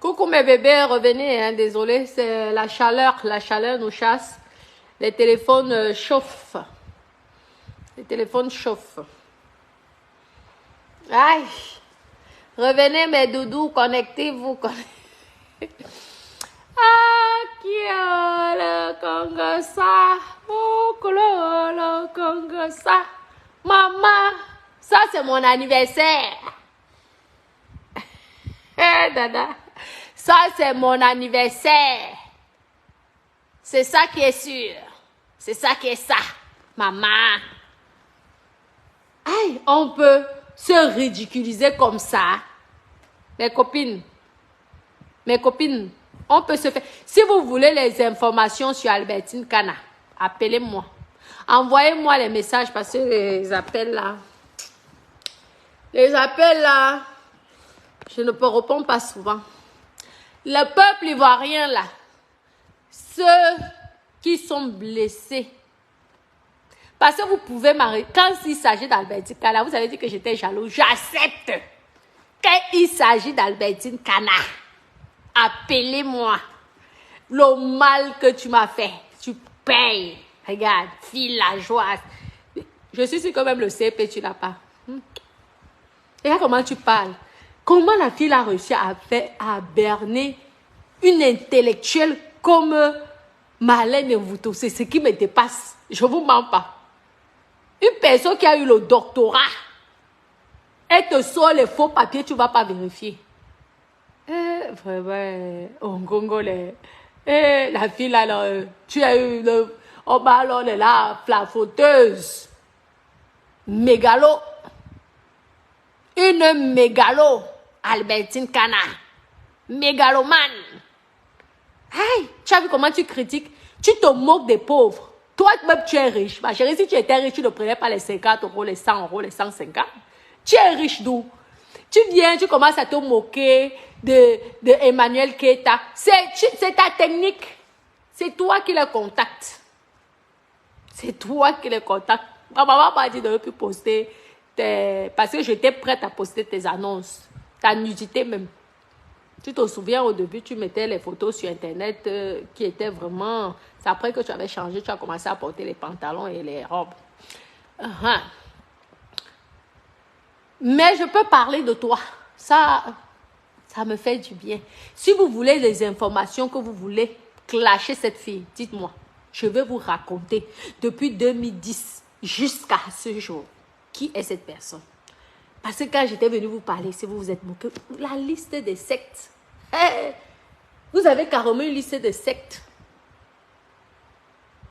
Coucou mes bébés, revenez, hein, désolé, c'est la chaleur nous chasse. Les téléphones chauffent. Les téléphones chauffent. Aïe, revenez mes doudous, connectez-vous. Ah, qui a le Congo ça? Oh, le Congo ça? Maman, ça c'est mon anniversaire. Eh, dada, ça c'est mon anniversaire. C'est ça qui est sûr. C'est ça qui est ça, maman. Aïe, on peut se ridiculiser comme ça. Mes copines, on peut se faire... Si vous voulez les informations sur Albertine Kana, appelez-moi. Envoyez-moi les messages parce que les appels là, je ne peux répondre pas souvent. Le peuple ivoirien là, ceux qui sont blessés, parce que vous pouvez m'arrêter. Quand il s'agit d'Albertine Kana, vous avez dit que j'étais jaloux. J'accepte. Quand il s'agit d'Albertine Kana, appelez-moi. Le mal que tu m'as fait, tu payes. Regarde, villageoise. Je suis sûre que même le CP, tu n'as pas. Regarde comment tu parles. Comment la fille a réussi à berner une intellectuelle comme Marlène Mvuto. C'est ce qui me dépasse. Je ne vous mens pas. Une personne qui a eu le doctorat, elle te sort les faux papiers, tu ne vas pas vérifier. Vraiment, au Congolais. La fille là, tu as eu le... Oh bah alors, elle est là, flafoteuse. Mégalo. Une mégalo. Albertine Kana. Mégalomane. Hey, tu as vu comment tu critiques? Tu te moques des pauvres. Toi-même, tu es riche. Ma chérie, si tu étais riche, tu ne prenais pas les 50 euros, les 100 euros, les 150. Tu es riche d'où? Tu viens, tu commences à te moquer de Emmanuel Keita. C'est ta technique. C'est toi qui le contactes. C'est toi qui le contactes. Ma maman m'a dit de ne plus poster parce que j'étais prête à poster tes annonces. Ta nudité même. Tu te souviens, au début, tu mettais les photos sur Internet qui étaient vraiment... C'est après que tu avais changé, tu as commencé à porter les pantalons et les robes. Mais je peux parler de toi. Ça me fait du bien. Si vous voulez des informations que vous voulez clasher cette fille, dites-moi. Je vais vous raconter depuis 2010 jusqu'à ce jour qui est cette personne. Parce que quand j'étais venue vous parler, si vous vous êtes moqué, la liste des sectes. Hey, vous avez carrément une liste de sectes.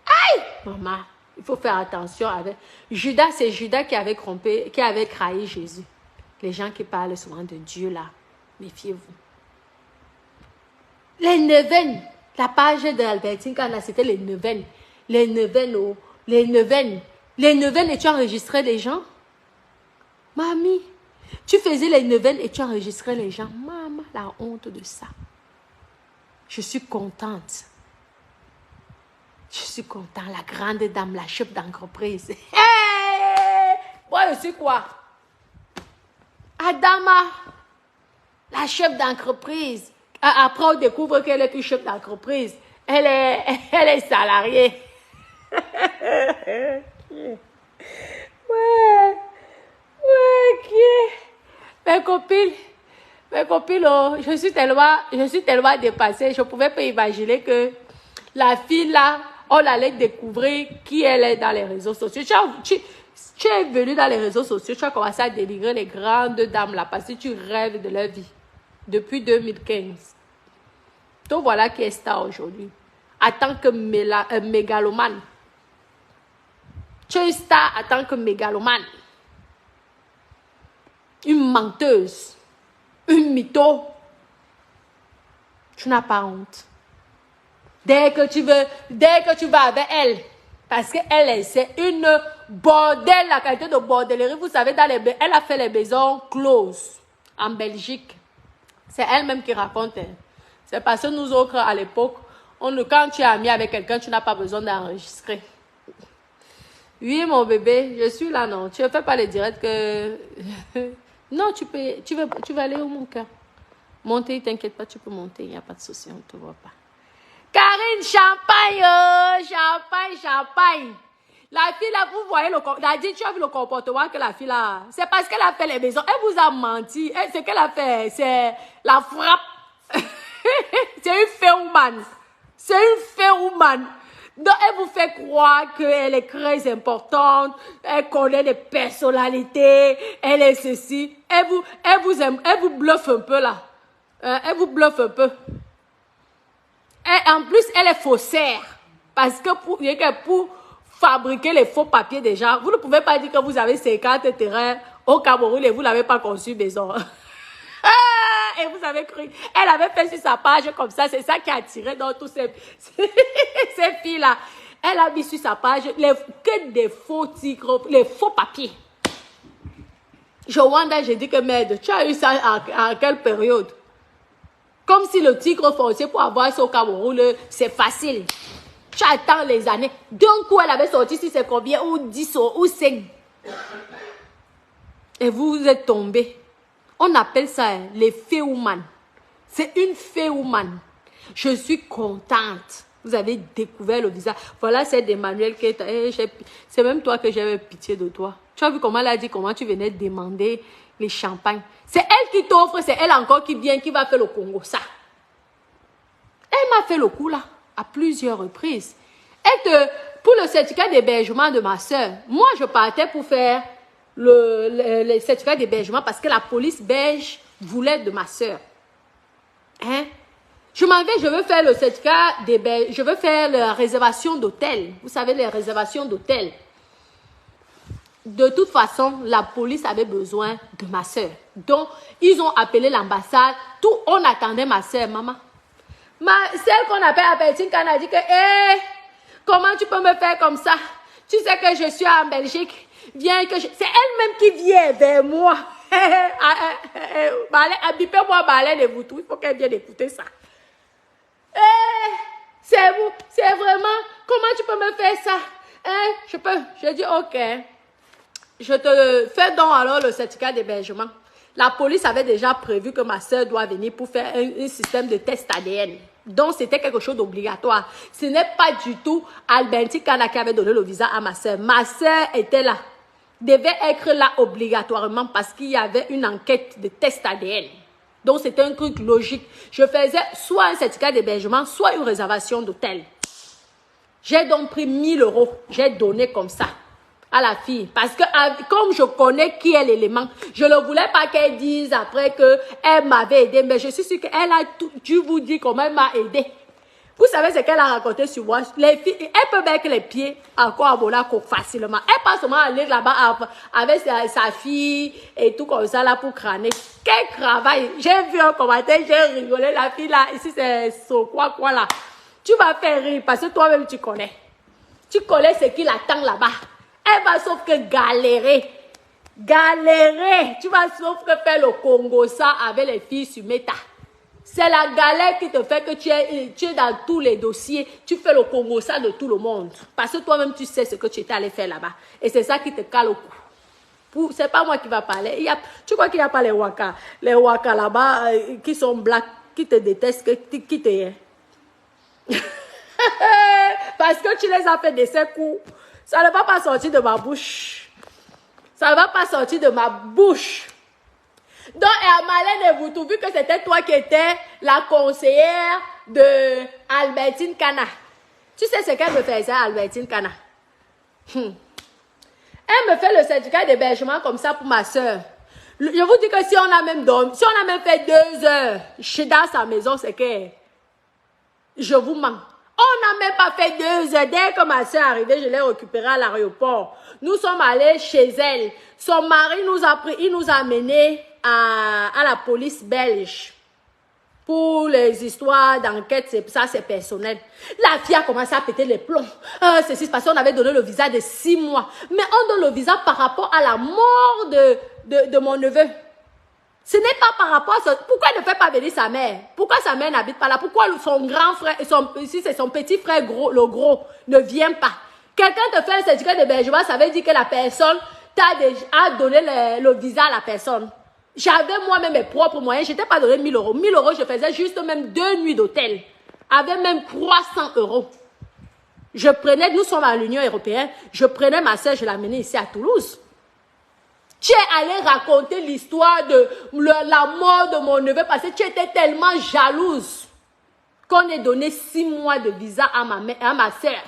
Aïe! Maman, il faut faire attention avec... Judas, c'est Judas qui avait trahi Jésus. Les gens qui parlent souvent de Dieu là, méfiez-vous. Les neuvaines, la page d'Albertine Kana, c'était les neuvaines. Les neuvaines, oh, les neuvaines. Les neuvaines et tu enregistrais les gens? Mamie, tu faisais les neuvaines et tu enregistrais les gens. Maman, la honte de ça. Je suis contente. Je suis contente. La grande dame, la chef d'entreprise. Hey! Moi, je suis quoi? Adama, la chef d'entreprise. Après, on découvre qu'elle est plus chef d'entreprise. Elle est salariée. Ouais, Mes copines, oh, je suis tellement dépassée. Je ne pouvais pas imaginer que la fille là, on allait découvrir qui elle est dans les réseaux sociaux. Tu es venu dans les réseaux sociaux, tu as commencé à dénigrer les grandes dames là parce que tu rêves de leur vie depuis 2015. Donc voilà qui est star aujourd'hui. En tant que mégalomane. Tu es star en tant que mégalomane. Une menteuse. Une mytho. Tu n'as pas honte. Dès que tu vas avec elle, parce qu'elle, c'est une bordel, la qualité de bordellerie. Vous savez, elle a fait les maisons closes en Belgique. C'est elle-même qui raconte. C'est parce que nous autres, à l'époque, quand tu es ami avec quelqu'un, tu n'as pas besoin d'enregistrer. Oui, mon bébé, je suis là, non. Tu ne fais pas les directs que... Non, tu vas aller où, mon cœur? Montez, t'inquiète pas, tu peux monter, il n'y a pas de souci, on ne te voit pas. Karine, champagne, champagne, champagne. La fille là, vous voyez tu as vu le comportement que la fille là, c'est parce qu'elle a fait les maisons, elle vous a menti, ce qu'elle a fait, c'est la frappe. C'est une féoumane. C'est une féoumane. Donc, elle vous fait croire qu'elle est très importante, elle connaît des personnalités, elle est ceci. Elle vous bluffe un peu là. Elle vous bluffe un peu. Et en plus, elle est faussaire. Parce que pour fabriquer les faux papiers déjà, vous ne pouvez pas dire que vous avez 50 terrains au Cameroun et vous n'avez pas conçu maison. Et vous avez cru, elle avait fait sur sa page comme ça, c'est ça qui a attiré dans tous ces filles-là. Elle a mis sur sa page que des faux tigres, les faux papiers. J'ai dit que merde, tu as eu ça à quelle période? Comme si le tigre foncier pour avoir ça au Cameroun, c'est facile. Tu attends les années. D'un coup, elle avait sorti si c'est combien, ou 10 ou 5. Et vous êtes tombés. On appelle ça les féoumans. C'est une féoumane. Je suis contente. Vous avez découvert le visage. Voilà, c'est Emmanuel qui est... c'est même toi que j'avais pitié de toi. Tu as vu comment elle a dit, comment tu venais demander les champagnes. C'est elle qui t'offre, c'est elle encore qui vient, qui va faire le Congo. Ça. Elle m'a fait le coup là, à plusieurs reprises. Pour le certificat d'hébergement de ma soeur, moi je partais pour faire le certificat d'hébergement parce que la police belge voulait de ma soeur. Hein? Je m'en vais, je veux faire le certificat d'hébergement, je veux faire la réservation d'hôtel. Vous savez, les réservations d'hôtel. De toute façon, la police avait besoin de ma soeur. Donc, ils ont appelé l'ambassade. Tout, on attendait ma soeur, maman. Celle qu'on appelle Albertine Kana a dit que, comment tu peux me faire comme ça? Tu sais que je suis en Belgique. Viens que c'est elle-même qui vient vers moi. Habipez-moi, Balène et vous tout. Il faut qu'elle vienne écouter ça. C'est vous. C'est vraiment. Comment tu peux me faire ça? Je peux. Je dis, ok. Je te fais donc alors le certificat d'hébergement. La police avait déjà prévu que ma soeur doit venir pour faire un système de test ADN. Donc, c'était quelque chose d'obligatoire. Ce n'est pas du tout Alberti Kana qui avait donné le visa à ma soeur. Ma soeur était là. Devait être là obligatoirement parce qu'il y avait une enquête de test ADN. Donc, c'était un truc logique. Je faisais soit un certificat d'hébergement, soit une réservation d'hôtel. J'ai donc pris 1 000 €. J'ai donné comme ça à la fille. Parce que comme je connais qui est l'élément, je ne voulais pas qu'elle dise après qu'elle m'avait aidé. Mais je suis sûre qu'elle a tout. Je vous dis comment elle m'a aidé. Vous savez ce qu'elle a raconté sur moi. Les filles, elle peut mettre les pieds encore à Monaco facilement. Elle passe seulement aller là-bas avec sa fille et tout comme ça là pour crâner. Quel travail. J'ai vu un commentaire, j'ai rigolé. La fille là, ici c'est quoi là. Tu vas faire rire parce que toi-même tu connais. Tu connais ce qui l'attend là-bas. Elle va sauf que galérer. Galérer. Tu vas sauf que faire le Congo ça avec les filles sur Meta. C'est la galère qui te fait que tu es dans tous les dossiers. Tu fais le Congo ça de tout le monde. Parce que toi-même tu sais ce que tu étais allé faire là-bas. Et c'est ça qui te cale au cou. C'est pas moi qui va parler. Tu crois qu'il n'y a pas les Waka. Les Waka là-bas qui sont blacks, qui te détestent, qui te... Parce que tu les as fait de ces coups. Ça ne va pas sortir de ma bouche. Ça ne va pas sortir de ma bouche. Donc, Malène et vous tout vu que c'était toi qui étais la conseillère de Albertine Kana. Tu sais ce qu'elle me faisait, Albertine Kana? Elle me fait le certificat d'hébergement comme ça pour ma soeur. Je vous dis que si on a même dormi, si on a même fait 2 heures dans sa maison, c'est que je vous mens. On n'a même pas fait 2 heures. Dès que ma soeur est arrivée, je l'ai récupérée à l'aéroport. Nous sommes allés chez elle. Son mari nous a pris, il nous a amenés à la police belge. Pour les histoires d'enquête, ça c'est personnel. La fille a commencé à péter les plombs. Ceci parce qu'on avait donné le visa de 6 mois. Mais on donne le visa par rapport à la mort de mon neveu. Ce n'est pas par rapport à ça. Pourquoi elle ne fait pas venir sa mère? Pourquoi sa mère n'habite pas là? Pourquoi son grand frère, si c'est son petit frère gros, le gros, ne vient pas? Quelqu'un te fait un certificat d'hébergement, ça veut dire que la personne a donné le visa à la personne. J'avais moi-même mes propres moyens. Je n'étais pas donné 1000 euros. 1000 euros, je faisais juste même 2 nuits d'hôtel. Avec même 300 euros. Je prenais, nous sommes à l'Union européenne, je prenais ma soeur, je l'amenais ici à Toulouse. Tu es allé raconter l'histoire de la mort de mon neveu parce que tu étais tellement jalouse qu'on ait donné 6 mois de visa à ma soeur.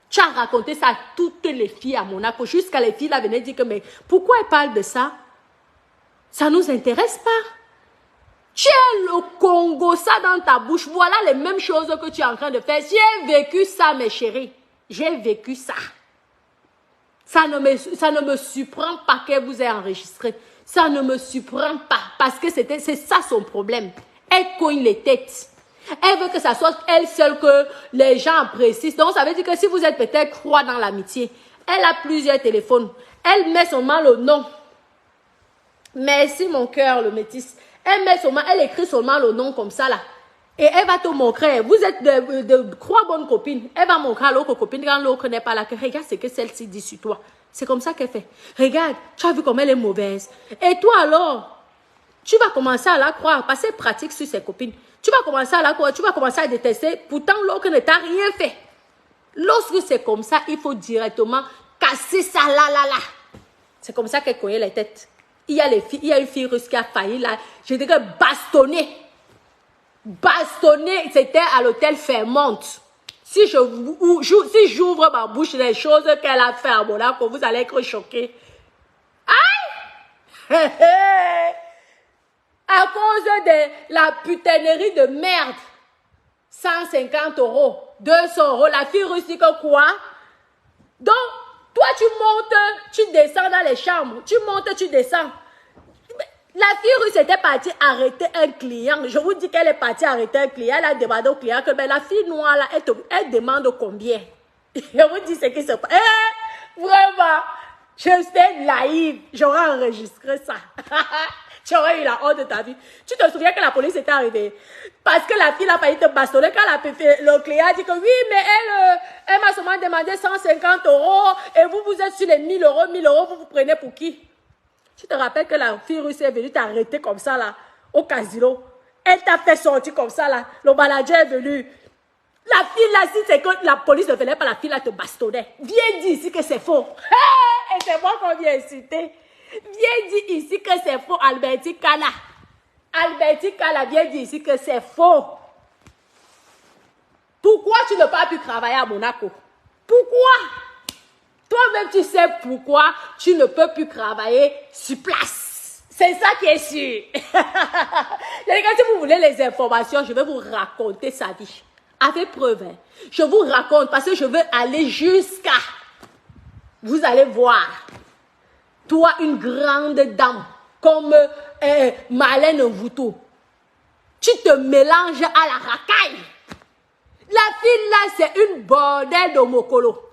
Tu as raconté ça à toutes les filles à Monaco, jusqu'à les filles là venaient dire que mais pourquoi elles parlent de ça? Ça ne nous intéresse pas. Tu es le Congo, ça dans ta bouche. Voilà les mêmes choses que tu es en train de faire. J'ai vécu ça, mes chéris. J'ai vécu ça. Ça ne me surprend pas qu'elle vous ait enregistré. Ça ne me surprend pas. Parce que c'est ça son problème. Elle cogne les têtes. Elle veut que ça soit elle seule que les gens apprécient. Donc ça veut dire que si vous êtes peut-être froid dans l'amitié, elle a plusieurs téléphones. Elle met seulement le nom. Merci mon cœur, le métis. Elle écrit seulement le nom comme ça là. Et elle va te montrer. Vous êtes de 3 bonnes copines. Elle va montrer à l'autre copine quand l'autre n'est pas là que regarde ce que celle-ci dit sur toi. C'est comme ça qu'elle fait. Regarde, tu as vu comme elle est mauvaise. Et toi alors, tu vas commencer à la croire parce qu'elle pratique sur ses copines. Tu vas commencer à la croire, tu vas commencer à détester. Pourtant l'autre ne t'a rien fait. Lorsque c'est comme ça, il faut directement casser ça là. C'est comme ça qu'elle connaît les têtes. Il y a une fille russe qui a failli là. Je dirais bastonner. Bastonner, c'était à l'hôtel Fairmont. Si j'ouvre ma bouche les choses qu'elle a fait à Monaco, vous allez être choqués. Aïe! À cause de la putainerie de merde. 150 euros, 200 euros. La fille russe dit que quoi? Donc, toi, tu montes, tu descends dans les chambres. Tu montes, tu descends. La fille russe était partie arrêter un client. Je vous dis qu'elle est partie arrêter un client. Elle a demandé au client que la fille noire, là, elle demande combien. Je vous dis ce qui se passe. Vraiment, je suis naïve. J'aurais enregistré ça. Tu aurais eu la honte de ta vie. Tu te souviens que la police était arrivée? Parce que la fille a failli te bastonner quand le client a dit que oui, mais elle m'a seulement demandé 150 euros et vous êtes sur les 1000 euros, vous vous prenez pour qui? Tu te rappelles que la fille russe est venue t'arrêter comme ça là, au casino. Elle t'a fait sortir comme ça là. Le manager est venu. La fille là, si c'est que la police ne venait pas, la fille là te bastonnait. Viens dire ici que c'est faux. Et c'est moi qu'on vient insulter. Viens dire ici que c'est faux, Alberti Kala. Alberti Kala, viens dire ici que c'est faux. Pourquoi tu n'as pas pu travailler à Monaco? Pourquoi? Toi-même, tu sais pourquoi tu ne peux plus travailler sur place. C'est ça qui est sûr. Les gars, si vous voulez les informations, je vais vous raconter sa vie. Avec preuve. Hein. Je vous raconte parce que je veux aller jusqu'à... Vous allez voir. Toi, une grande dame, comme Marlène Mvuto, tu te mélanges à la racaille. La fille là, c'est une bordelle de Mokolo.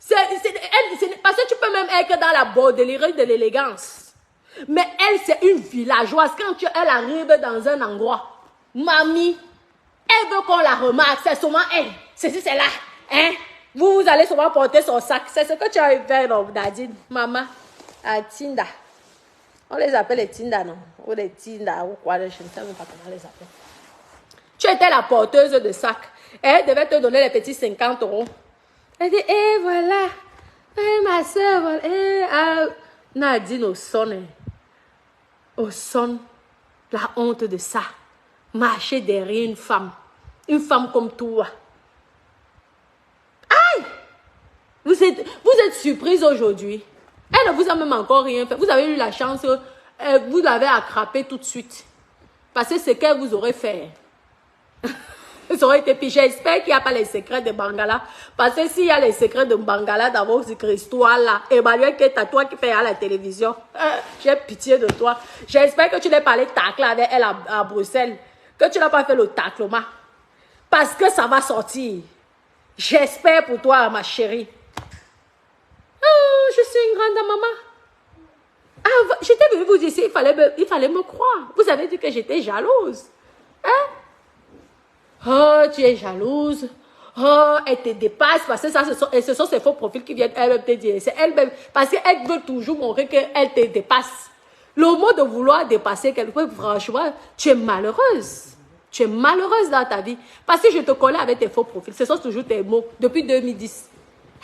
Parce que tu peux même être dans la bordellerie de l'élégance. Mais elle, c'est une villageoise. Quand elle arrive dans un endroit, mamie, elle veut qu'on la remarque. C'est souvent elle. C'est là. Hein? Vous allez souvent porter son sac. C'est ce que tu as fait, non, Nadine. Maman. À Tinda. On les appelle les Tinda, non? Ou les Tinda, ou quoi, je ne sais même pas comment les appeler. Tu étais la porteuse de sac. Elle devait te donner les petits 50 euros. Elle dit, voilà. Ma soeur, voilà. Nadine au son. Au son. La honte de ça. Marcher derrière une femme. Une femme comme toi. Aïe! Vous êtes surprise aujourd'hui. Elle ne vous a même encore rien fait. Vous avez eu la chance, vous l'avez attrapé tout de suite. Parce que ce qu'elle vous aurait fait, ça aurait été pire. J'espère qu'il n'y a pas les secrets de Bangala. Parce que s'il y a les secrets de Bangala dans votre histoire là, Emmanuel, qui est toi qui fait à la télévision, j'ai pitié de toi. J'espère que tu n'as pas les tacles avec elle à Bruxelles. Que tu n'as pas fait le taclement. Parce que ça va sortir. J'espère pour toi, ma chérie. Je suis une grande maman. J'étais venue vous dire, il fallait me croire. Vous avez dit que j'étais jalouse. Hein? Oh, tu es jalouse. Oh, elle te dépasse. Parce que ce sont ces faux profils qui viennent elle-même te dire. C'est elle-même. Parce qu'elle veut toujours montrer qu'elle te dépasse. Le mot de vouloir dépasser quelqu'un, franchement, tu es malheureuse. Tu es malheureuse dans ta vie. Parce que je te connais avec tes faux profils. Ce sont toujours tes mots depuis 2010.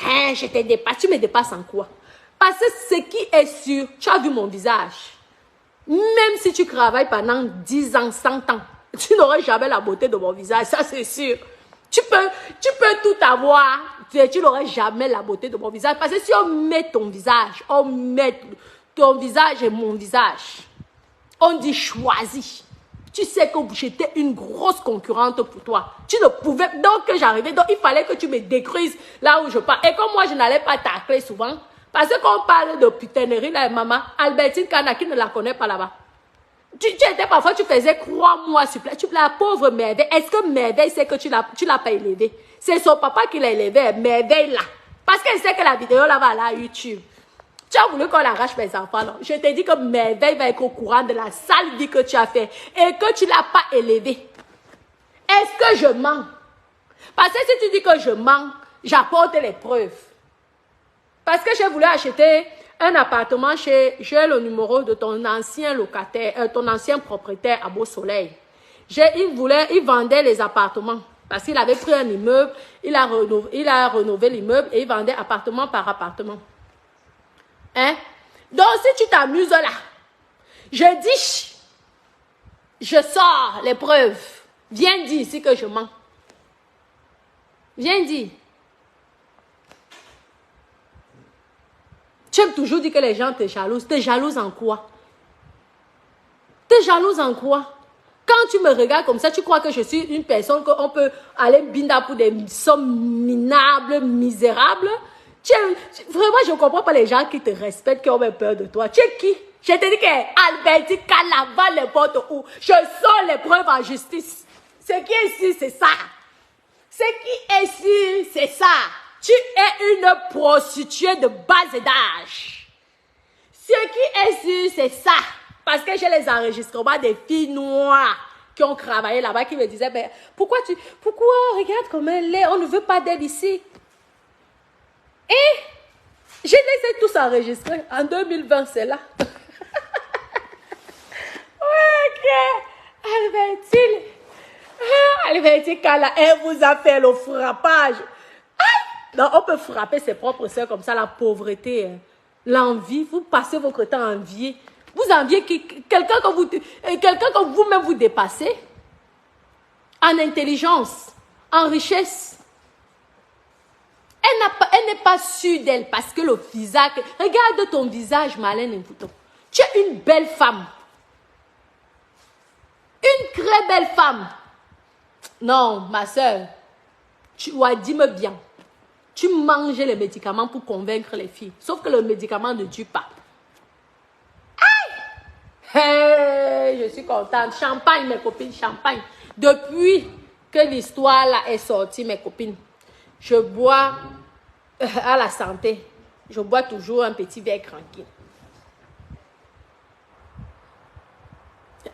Hein, je te dépasse. Tu me dépasses en quoi? Parce que ce qui est sûr, tu as vu mon visage. Même si tu travailles pendant 10 ans, 100 ans, tu n'auras jamais la beauté de mon visage. Ça, c'est sûr. Tu peux tout avoir. Tu n'auras jamais la beauté de mon visage. Parce que si on met ton visage, on met ton visage et mon visage, on dit choisis. Tu sais que j'étais une grosse concurrente pour toi. Tu ne pouvais... Donc, que j'arrivais, donc il fallait que tu me décrises là où je pars. Et comme moi, je n'allais pas tacler souvent, parce que quand on parle de putainerie, là, maman, Albertine Kana, qui ne la connaît pas là-bas. Tu étais parfois, tu faisais crois-moi, s'il te plaît. La pauvre Merveille, est-ce que Merveille sait que tu l'as pas élevée? C'est son papa qui l'a élevée, Merveille là. Parce qu'elle sait que la vidéo là va là YouTube. Tu as voulu qu'on arrache mes enfants, non? Je t'ai dit que Merveille va être au courant de la sale vie que tu as fait et que tu ne l'as pas élevée. Est-ce que je mens? Parce que si tu dis que je mens, j'apporte les preuves. Parce que j'ai voulu acheter un appartement j'ai le numéro de ton ancien locataire, ton ancien propriétaire à Beau Soleil. Il vendait les appartements. Parce qu'il avait pris un immeuble, il a rénové l'immeuble et il vendait appartement par appartement. Hein? Donc, si tu t'amuses là, je dis, je sors les preuves. Viens dire ici que je mens. Viens dire. Tu aimes toujours dire que les gens te jalousent. T'es jalouse en quoi? T'es jalouse en quoi? Quand tu me regardes comme ça, tu crois que je suis une personne qu'on peut aller binda pour des sommes minables, misérables? Vraiment, je ne comprends pas les gens qui te respectent, qui ont même peur de toi. Tu es qui? Je te dis que Albertine Canava n'importe où. Je sors les preuves en justice. Ce qui est ici, c'est ça. Ce qui est ici, c'est ça. Tu es une prostituée de bas d'âge. Ce qui est ici, c'est ça. Parce que j'ai les enregistrements des filles noires qui ont travaillé là-bas, qui me disaient, ben, pourquoi regarde comment elle est, on ne veut pas d'elle ici. Et je les ai tous enregistrés. En 2020, c'est là. Ok. Albertine Kala, elle vous a fait le frappage. Aïe! Non, on peut frapper ses propres soeurs comme ça, la pauvreté, hein. L'envie. Vous passez votre temps à envier. Vous enviez quelqu'un que vous-même vous dépassez. En intelligence, en richesse. Elle n'est pas sûre d'elle parce que le visage... Regarde ton visage, Marlène Mputo. Tu es une belle femme. Une très belle femme. Non, ma soeur. Dis-moi bien. Tu manges les médicaments pour convaincre les filles. Sauf que le médicament ne tue pas. Aïe! Hey, je suis contente. Champagne, mes copines, champagne. Depuis que l'histoire là est sortie, mes copines, je bois à la santé. Je bois toujours un petit verre tranquille.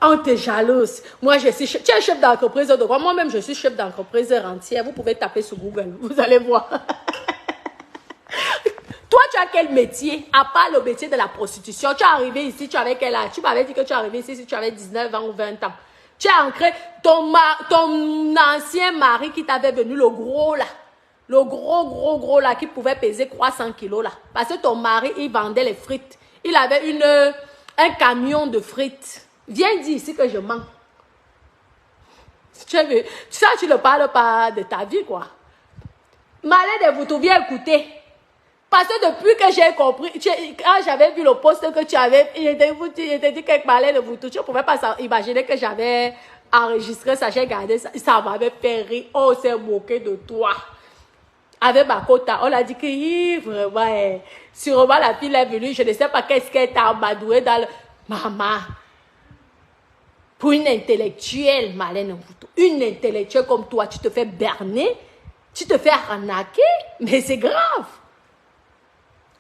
On te jalouse. Moi, je suis chef. Tu es chef d'entreprise de quoi? Moi-même, je suis chef d'entreprise rentière. Vous pouvez taper sur Google. Vous allez voir. Toi, tu as quel métier? À part le métier de la prostitution. Tu es arrivé ici, tu avais quel âge? Tu m'avais dit que tu es arrivé ici si tu avais 19 ans ou 20 ans. Tu as ancré ton ancien mari qui t'avait venu, le gros là. Le gros là qui pouvait peser 300 kilos là. Parce que ton mari, il vendait les frites. Il avait un camion de frites. Viens dire ici que je mens. Tu ne parles pas de ta vie, quoi. Malais de Boutou, viens écouter. Parce que depuis que j'ai compris, quand j'avais vu le poste que tu avais, il était dit que Malais de Boutou, tu ne pouvais pas imaginer que j'avais enregistré ça, j'ai gardé ça. Ça m'avait fait rire. Oh, on s'est moqué de toi. Avec ma quota, on a dit que vraiment, sûrement la fille est venue, je ne sais pas qu'est-ce qu'elle t'a amadoué dans le... Maman. Pour une intellectuelle, Marlène Mputo, une intellectuelle comme toi, tu te fais berner, tu te fais arnaquer, mais c'est grave.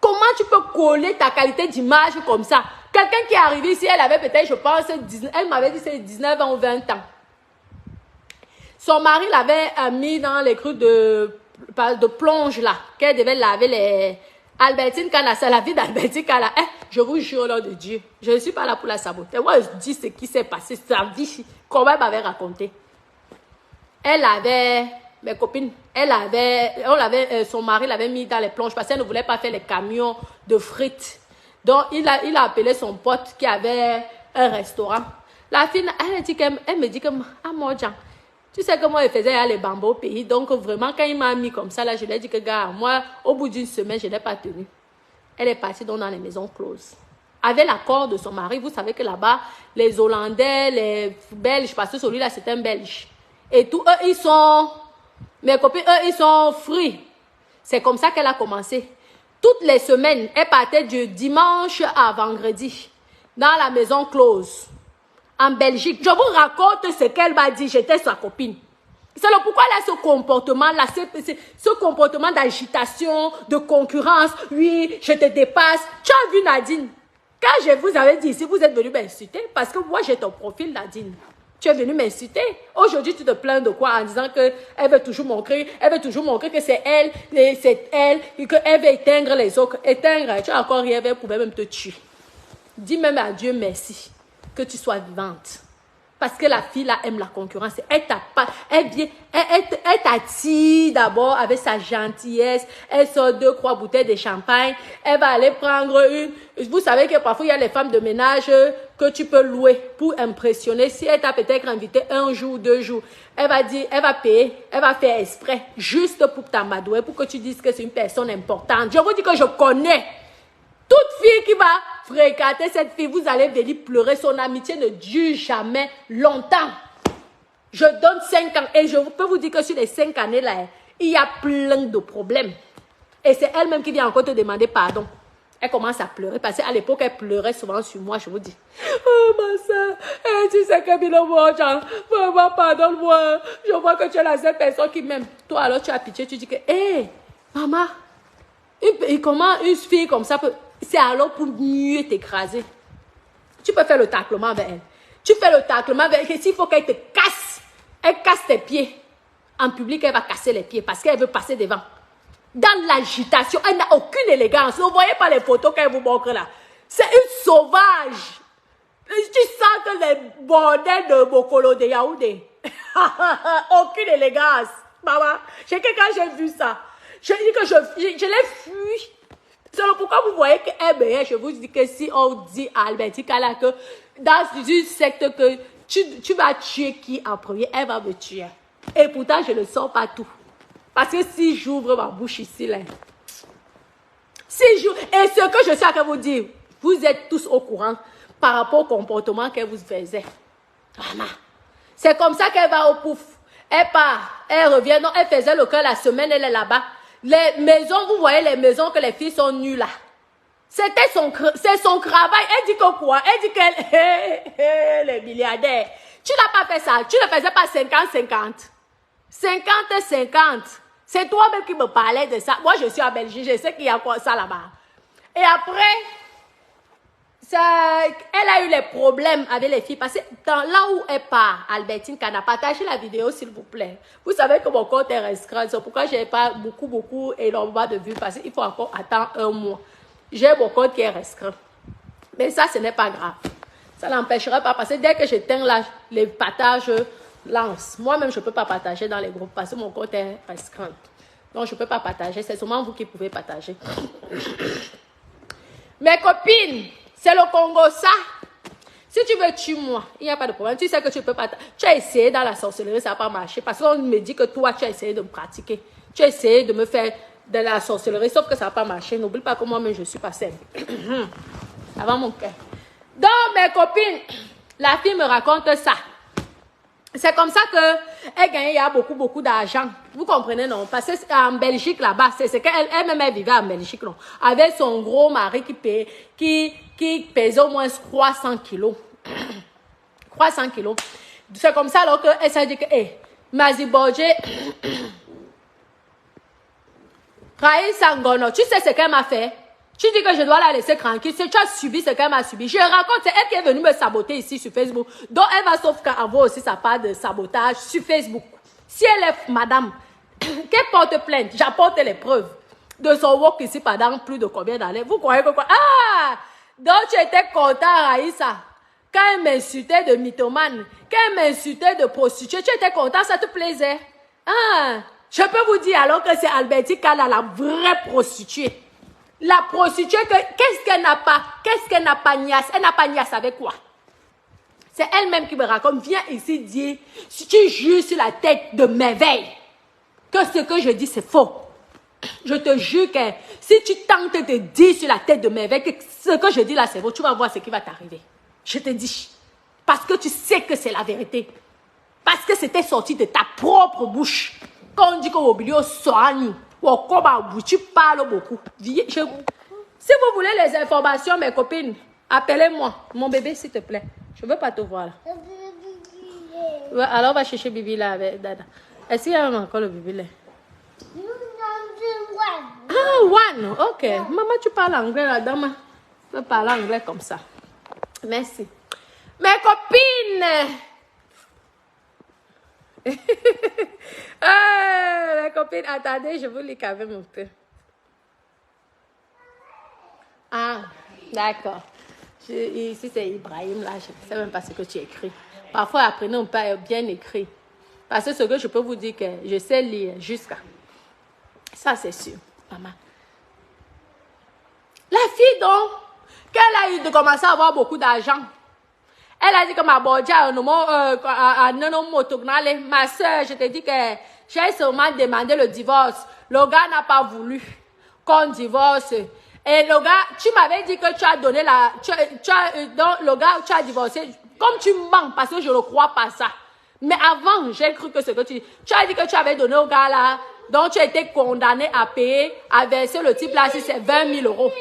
Comment tu peux coller ta qualité d'image comme ça? Quelqu'un qui est arrivé ici, elle avait peut-être, je pense, elle m'avait dit c'est 19 ans ou 20 ans. Son mari l'avait mis dans les crus de plonge là, qu'elle devait laver les... Albertine Kana, c'est la vie d'Albertine Kana. je vous jure au nom de Dieu, je ne suis pas là pour la saboter. Moi, je dis ce qui s'est passé, sa vie, comment elle m'avait raconté. Elle avait, mes copines, son mari l'avait mis dans les plonges parce qu'elle ne voulait pas faire les camions de frites. Donc, il a appelé son pote qui avait un restaurant. La fille, elle me dit que, ah mon Dieu, tu sais comment elle faisait les bambous au pays. Donc, vraiment, quand il m'a mis comme ça, là, je lui ai dit que, gars, moi, au bout d'une semaine, je n'ai pas tenu. Elle est partie donc dans les maisons closes. Avec l'accord de son mari, vous savez que là-bas, les Hollandais, les Belges, parce que celui-là, c'est un Belge. Et tous, eux, ils sont, mes copines, eux, ils sont free. C'est comme ça qu'elle a commencé. Toutes les semaines, elle partait du dimanche à vendredi, dans la maison close, en Belgique. Je vous raconte ce qu'elle m'a dit, j'étais sa copine. C'est le pourquoi elle a ce comportement-là, ce comportement d'agitation, de concurrence. Oui, je te dépasse. Tu as vu Nadine? Quand je vous avais dit ici, vous êtes venu m'insulter parce que moi, j'ai ton profil, Nadine. Tu es venu m'insulter. Aujourd'hui, tu te plains de quoi en disant qu'elle veut toujours montrer que c'est elle, et qu'elle veut éteindre les autres. Éteindre, tu as encore rien, elle pouvait même te tuer. Dis même à Dieu merci que tu sois vivante. Parce que la fille là aime la concurrence. Elle t'attire d'abord avec sa gentillesse. Elle sort 2-3 bouteilles de champagne. Elle va aller prendre une. Vous savez que parfois il y a les femmes de ménage que tu peux louer pour impressionner. Si elle t'a peut-être invité 1 jour, 2 jours, elle va dire, elle va payer, elle va faire exprès juste pour t'amadouer, pour que tu dises que c'est une personne importante. Je vous dis que je connais. Toute fille qui va fréquenter cette fille, vous allez venir pleurer. Son amitié ne dure jamais longtemps. Je donne 5 ans et je peux vous dire que sur les 5 années là, il y a plein de problèmes. Et c'est elle-même qui vient encore te demander pardon. Elle commence à pleurer parce qu'à l'époque, elle pleurait souvent sur moi, je vous dis. Oh ma soeur, tu sais que vraiment pardonne-moi. Je vois que tu es la seule personne qui m'aime. Toi alors tu as pitié, tu dis que, hé, maman, comment une fille comme ça peut... C'est alors pour mieux t'écraser. Tu peux faire le taclement avec elle. Tu fais le taclement avec elle. S'il faut qu'elle te casse, elle casse tes pieds. En public, elle va casser les pieds parce qu'elle veut passer devant. Dans l'agitation, elle n'a aucune élégance. Vous ne voyez pas les photos qu'elle vous montre là. C'est une sauvage. Tu sens que les bordels de Bokolo de Yaoundé. Aucune élégance. Maman, quand j'ai vu ça, je dis que je l'ai fui. C'est pourquoi vous voyez que je vous dis que si on dit à Alberti Kala que dans une secte que tu vas tuer qui en premier, elle va me tuer. Et pourtant, je ne sens pas tout. Parce que si j'ouvre ma bouche ici, là, si j'ouvre, et ce que je sais à vous dire, vous êtes tous au courant par rapport au comportement qu'elle vous faisait. Maman, c'est comme ça qu'elle va au pouf. Elle part, elle revient. Non, elle faisait le cœur la semaine, elle est là-bas. Les maisons, vous voyez les maisons que les filles sont nues là. C'est son travail. Elle dit que quoi? Elle dit qu'elle est milliardaire. Tu n'as pas fait ça. Tu ne faisais pas 50-50. 50-50. C'est toi-même qui me parlais de ça. Moi, je suis en Belgique. Je sais qu'il y a quoi ça là-bas. Et après, elle a eu les problèmes avec les filles parce que là où elle part, Albertine Kana, partagez la vidéo s'il vous plaît. Vous savez que mon compte est restreint, c'est pourquoi je n'ai pas énormément de vues parce qu'il faut encore attendre 1 mois. J'ai mon compte qui est restreint. Mais ça, ce n'est pas grave. Ça n'empêchera pas parce que dès que j'éteins les partages lance. Moi-même, je ne peux pas partager dans les groupes parce que mon compte est restreint. Donc, je ne peux pas partager. C'est seulement vous qui pouvez partager. Mes copines, c'est le Congo, ça. Si tu veux tuer moi, il n'y a pas de problème. Tu sais que tu peux pas. Tu as essayé dans la sorcellerie, ça n'a pas marché. Parce qu'on me dit que toi, tu as essayé de me pratiquer. Tu as essayé de me faire de la sorcellerie, sauf que ça n'a pas marché. N'oublie pas que moi-même, je suis pas saine. Avant mon cœur. Donc, mes copines, la fille me raconte ça. C'est comme ça qu'elle gagnait beaucoup d'argent. Vous comprenez, non? Parce qu'en Belgique, là-bas, c'est qu'elle-même, elle vivait en Belgique, non? Avec son gros mari qui pesait au moins 300 kilos. 300 kilos. C'est comme ça, alors qu'elle s'est dit que, Mazi Borge, Raïssa Ngono, tu sais ce qu'elle m'a fait? Tu dis que je dois la laisser tranquille. Tu as subi ce qu'elle m'a subi. Je raconte, c'est elle qui est venue me saboter ici sur Facebook. Donc, elle va sauf avoir aussi sa part de sabotage sur Facebook. Si elle est madame, qu'elle porte plainte, j'apporte les preuves de son work ici pendant plus de combien d'années. Vous croyez que quoi? Ah! Donc, tu étais content, Raïssa. Quand elle m'insultait de mythomane, quand elle m'insultait de prostituée, tu étais content, ça te plaisait? Ah, je peux vous dire alors que c'est Albertine Kana, la vraie prostituée. La prostituée, qu'est-ce qu'elle n'a pas? Qu'est-ce qu'elle n'a pas niasse? Elle n'a pas niasse avec quoi? C'est elle-même qui me raconte. Viens ici dire, si tu jures sur la tête de merveille, que ce que je dis c'est faux. Je te jure que si tu tentes de dire sur la tête de merveille que ce que je dis là c'est faux, tu vas voir ce qui va t'arriver. Je te dis. Parce que tu sais que c'est la vérité. Parce que c'était sorti de ta propre bouche. Quand on dit que Obilio soigne, tu parles beaucoup. Si vous voulez les informations, mes copines, appelez-moi. Mon bébé, s'il te plaît. Je ne veux pas te voir là. Ouais, alors on va chercher Bibi là avec Dada. Est-ce qu'il y a encore le bébé là? Ah, one. Ok. Maman, tu parles anglais là-dedans. Tu peux parler anglais comme ça. Merci. Mes copines. Les copines, attendez, je vous lis quand même un peu. Ah, d'accord. Ici, c'est Ibrahim, là, je ne sais même pas ce que tu écris. Parfois, apprenez un peu bien écrit. Parce que ce que je peux vous dire, que je sais lire jusqu'à. Ça, c'est sûr, maman. La fille, donc, qu'elle a eu de commencer à avoir beaucoup d'argent. Elle a dit que ma bodja, ma soeur, je te dis que j'ai seulement demandé le divorce. Le gars n'a pas voulu qu'on divorce. Et le gars, tu m'avais dit que tu as donné donc le gars, tu as divorcé. Comme tu mens, parce que je ne crois pas ça. Mais avant, j'ai cru que ce que tu as dit que tu avais donné au gars là, donc tu as été condamné à payer, à verser le type là, si c'est 20 000 euros.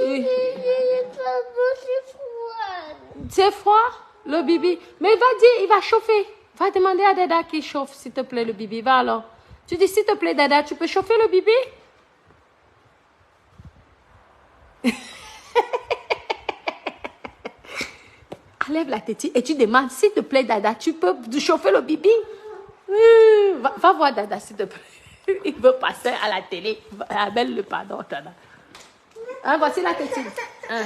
Oui. C'est froid, le bibi. Mais va dire, il va chauffer. Va demander à Dada qui chauffe, s'il te plaît, le bibi. Va alors. Tu dis, s'il te plaît, Dada, tu peux chauffer le bibi? Enlève la tétine et tu demandes, s'il te plaît, Dada, tu peux chauffer le bibi? Va voir Dada, s'il te plaît. Il veut passer à la télé. Appelle-le pardon, Dada. Hein, voici la tétine. Hein.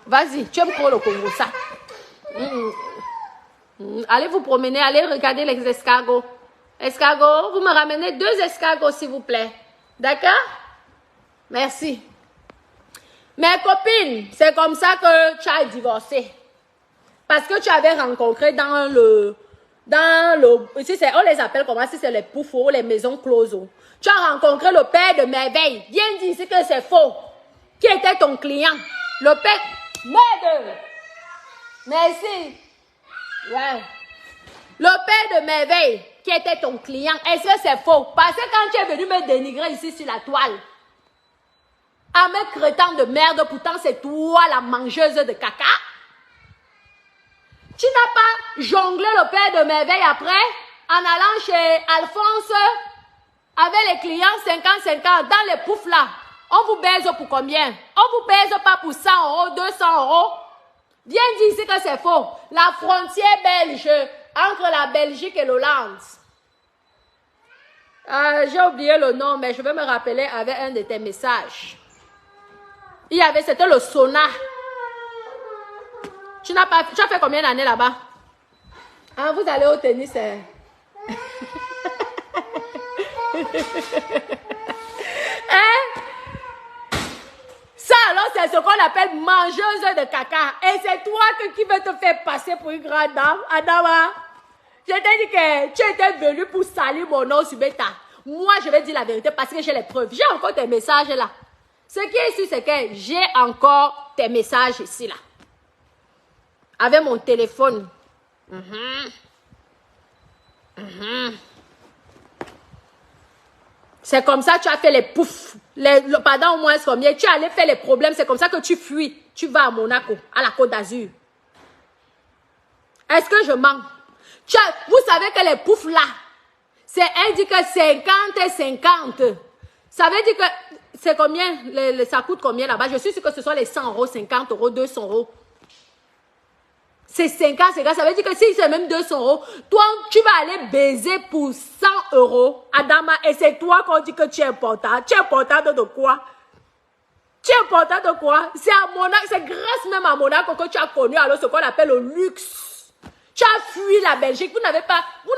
Vas-y, tu aimes trop le Congo, ça. Allez vous promener, allez regarder les escargots. Escargots, vous me ramenez 2 escargots, s'il vous plaît. D'accord? Merci. Mes copines, c'est comme ça que tu as divorcé. Parce que tu avais rencontré ici on les appelle comment, si c'est les poufs, les maisons closes. Tu as rencontré le père de merveille. Viens dire ici que c'est faux. Qui était ton client? Le père. Merde! Merci. Ouais. Le père de merveille, qui était ton client, est-ce que c'est faux? Parce que quand tu es venu me dénigrer ici sur la toile, à mes crétins de merde, pourtant c'est toi la mangeuse de caca. Tu n'as pas jonglé le père de merveille après, en allant chez Alphonse, avec les clients 50-50, dans les poufs là. On vous baise pour combien? On vous baise pas pour 100 euros, 200 euros. Viens dire ici que c'est faux. La frontière belge, entre la Belgique et l'Hollande. J'ai oublié le nom, mais je vais me rappeler avec un de tes messages. C'était le Sona. Tu as fait combien d'années là-bas? Ah, vous allez au tennis. Ça alors, c'est ce qu'on appelle mangeuse de caca. Et c'est toi qui veux te faire passer pour une grande dame, Adama. Je t'ai dit que tu étais venu pour salir mon nom sur Beta. Moi, je vais dire la vérité parce que j'ai les preuves. J'ai encore tes messages là. Ce qui est ici, c'est que j'ai encore tes messages ici là. Avec mon téléphone. C'est comme ça que tu as fait les poufs. Pendant au moins combien, tu allais faire les problèmes. C'est comme ça que tu fuis. Tu vas à Monaco, à la Côte d'Azur. Est-ce que je mens? Vous savez que les poufs là, c'est indiqué 50-50. Ça veut dire que c'est combien, ça coûte combien là-bas? Je suis sûre que ce soit les 100 euros, 50 euros, 200 euros. C'est 50, ça veut dire que si c'est même 200 euros, toi, tu vas aller baiser pour 100 euros, Adama, et c'est toi qu'on dit que tu es important. Tu es important de quoi? Tu es important de quoi? C'est à Monaco, c'est grâce même à Monaco que tu as connu alors ce qu'on appelle le luxe. Tu as fui la Belgique. Vous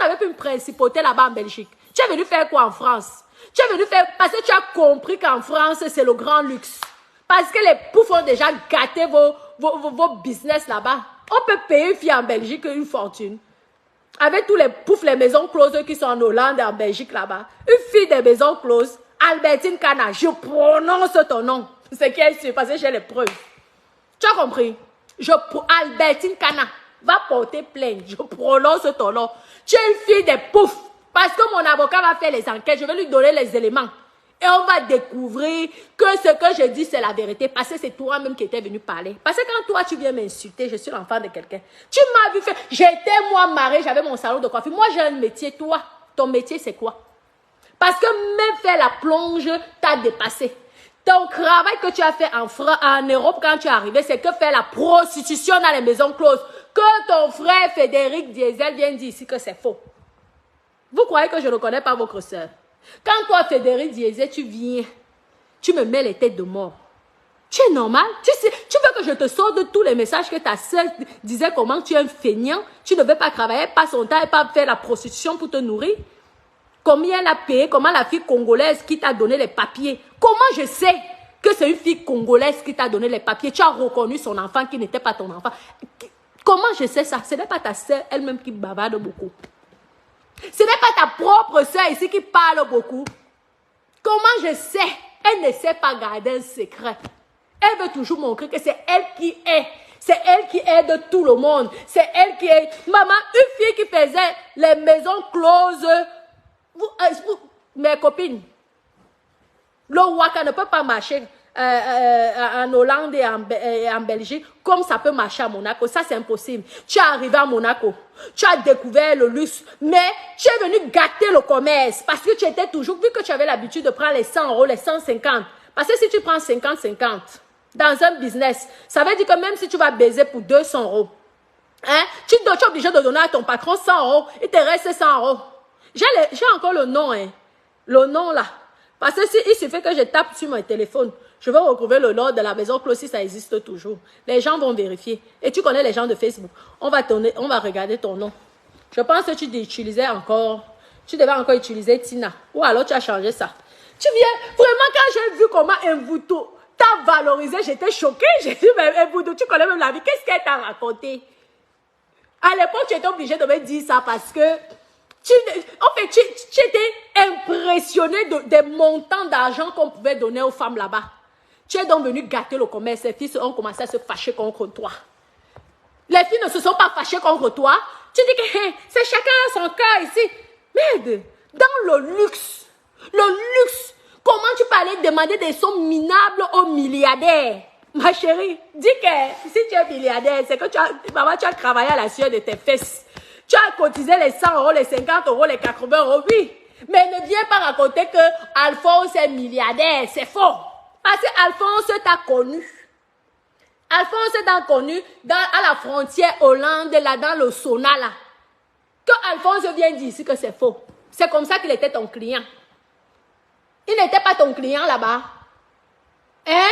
n'avez plus une principauté là-bas en Belgique. Tu es venu faire quoi en France? Tu es venu faire, parce que tu as compris qu'en France, c'est le grand luxe. Parce que les poufs ont déjà gâté vos business là-bas. On peut payer une fille en Belgique une fortune. Avec tous les poufs, les maisons closes qui sont en Hollande et en Belgique là-bas. Une fille des maisons closes, Albertine Kana, je prononce ton nom. C'est qui est sûr, parce que j'ai les preuves. Tu as compris? Albertine Kana va porter plainte. Je prononce ton nom. Tu es une fille des poufs. Parce que mon avocat va faire les enquêtes, je vais lui donner les éléments. Et on va découvrir que ce que je dis, c'est la vérité. Parce que c'est toi-même qui étais venu parler. Parce que quand toi, tu viens m'insulter, je suis l'enfant de quelqu'un. Tu m'as vu faire. J'étais, moi, mariée, j'avais mon salon de coiffure. Moi, j'ai un métier. Toi, ton métier, c'est quoi? Parce que même faire la plonge t'a dépassé. Ton travail que tu as fait en Europe quand tu es arrivé, c'est que faire la prostitution dans les maisons closes. Que ton frère Frédéric Diesel vient dire ici que c'est faux. Vous croyez que je ne connais pas votre soeur? Quand toi, Frédéric Diesel, tu viens, tu me mets les têtes de mort. Tu es normal? Tu veux que je te sorte de tous les messages que ta soeur disait comment tu es un feignant, tu ne veux pas travailler, pas son temps et pas faire la prostitution pour te nourrir? Combien elle a payé? Comment la fille congolaise qui t'a donné les papiers? Comment je sais que c'est une fille congolaise qui t'a donné les papiers? Tu as reconnu son enfant qui n'était pas ton enfant. Comment je sais ça? Ce n'est pas ta soeur elle-même qui bavarde beaucoup. Ce n'est pas ta propre soeur ici qui parle beaucoup. Comment je sais? Elle ne sait pas garder un secret. Elle veut toujours montrer que c'est elle qui est. C'est elle qui aide tout le monde. C'est elle qui est. Maman, une fille qui faisait les maisons closes. Mes copines, le Waka ne peut pas marcher en Hollande et en Belgique comme ça peut marcher à Monaco. Ça, c'est impossible. Tu es arrivé à Monaco, tu as découvert le luxe, mais tu es venu gâter le commerce parce que tu étais toujours, vu que tu avais l'habitude de prendre les 100 euros, les 150. Parce que si tu prends 50-50 dans un business, ça veut dire que même si tu vas baiser pour 200 euros, hein, tu es obligé de donner à ton patron 100 euros, il te reste 100 euros. J'ai encore le nom, hein. Le nom là. Parce que il suffit que je tape sur mon téléphone, je vais retrouver le nom de la maison close si ça existe toujours. Les gens vont vérifier. Et tu connais les gens de Facebook. On va regarder ton nom. Je pense que tu devais encore utiliser Tina. Ou alors tu as changé ça. Tu viens, vraiment quand j'ai vu comment Mvuto t'a valorisé, j'étais choquée. J'ai dit, mais Mvuto, tu connais même la vie. Qu'est-ce qu'elle t'a raconté? À l'époque, tu étais obligé de me dire ça parce que tu étais impressionné des montants d'argent qu'on pouvait donner aux femmes là-bas. Tu es donc venu gâter le commerce. Les filles ont commencé à se fâcher contre toi. Les filles ne se sont pas fâchées contre toi. Tu dis que c'est chacun son cas ici. Merde, dans le luxe, comment tu peux aller demander des sommes minables aux milliardaires? Ma chérie, dis que si tu es milliardaire, c'est que tu as travaillé à la sueur de tes fesses. Tu as cotisé les 100 euros, les 50 euros, les 80 euros, oui. Mais ne viens pas raconter que Alphonse est milliardaire, c'est faux. Parce qu'Alphonse t'a connu. Alphonse t'a connu à la frontière Hollande, là, dans le sauna, là. Que Alphonse vient dire ici que c'est faux. C'est comme ça qu'il était ton client. Il n'était pas ton client là-bas. Hein?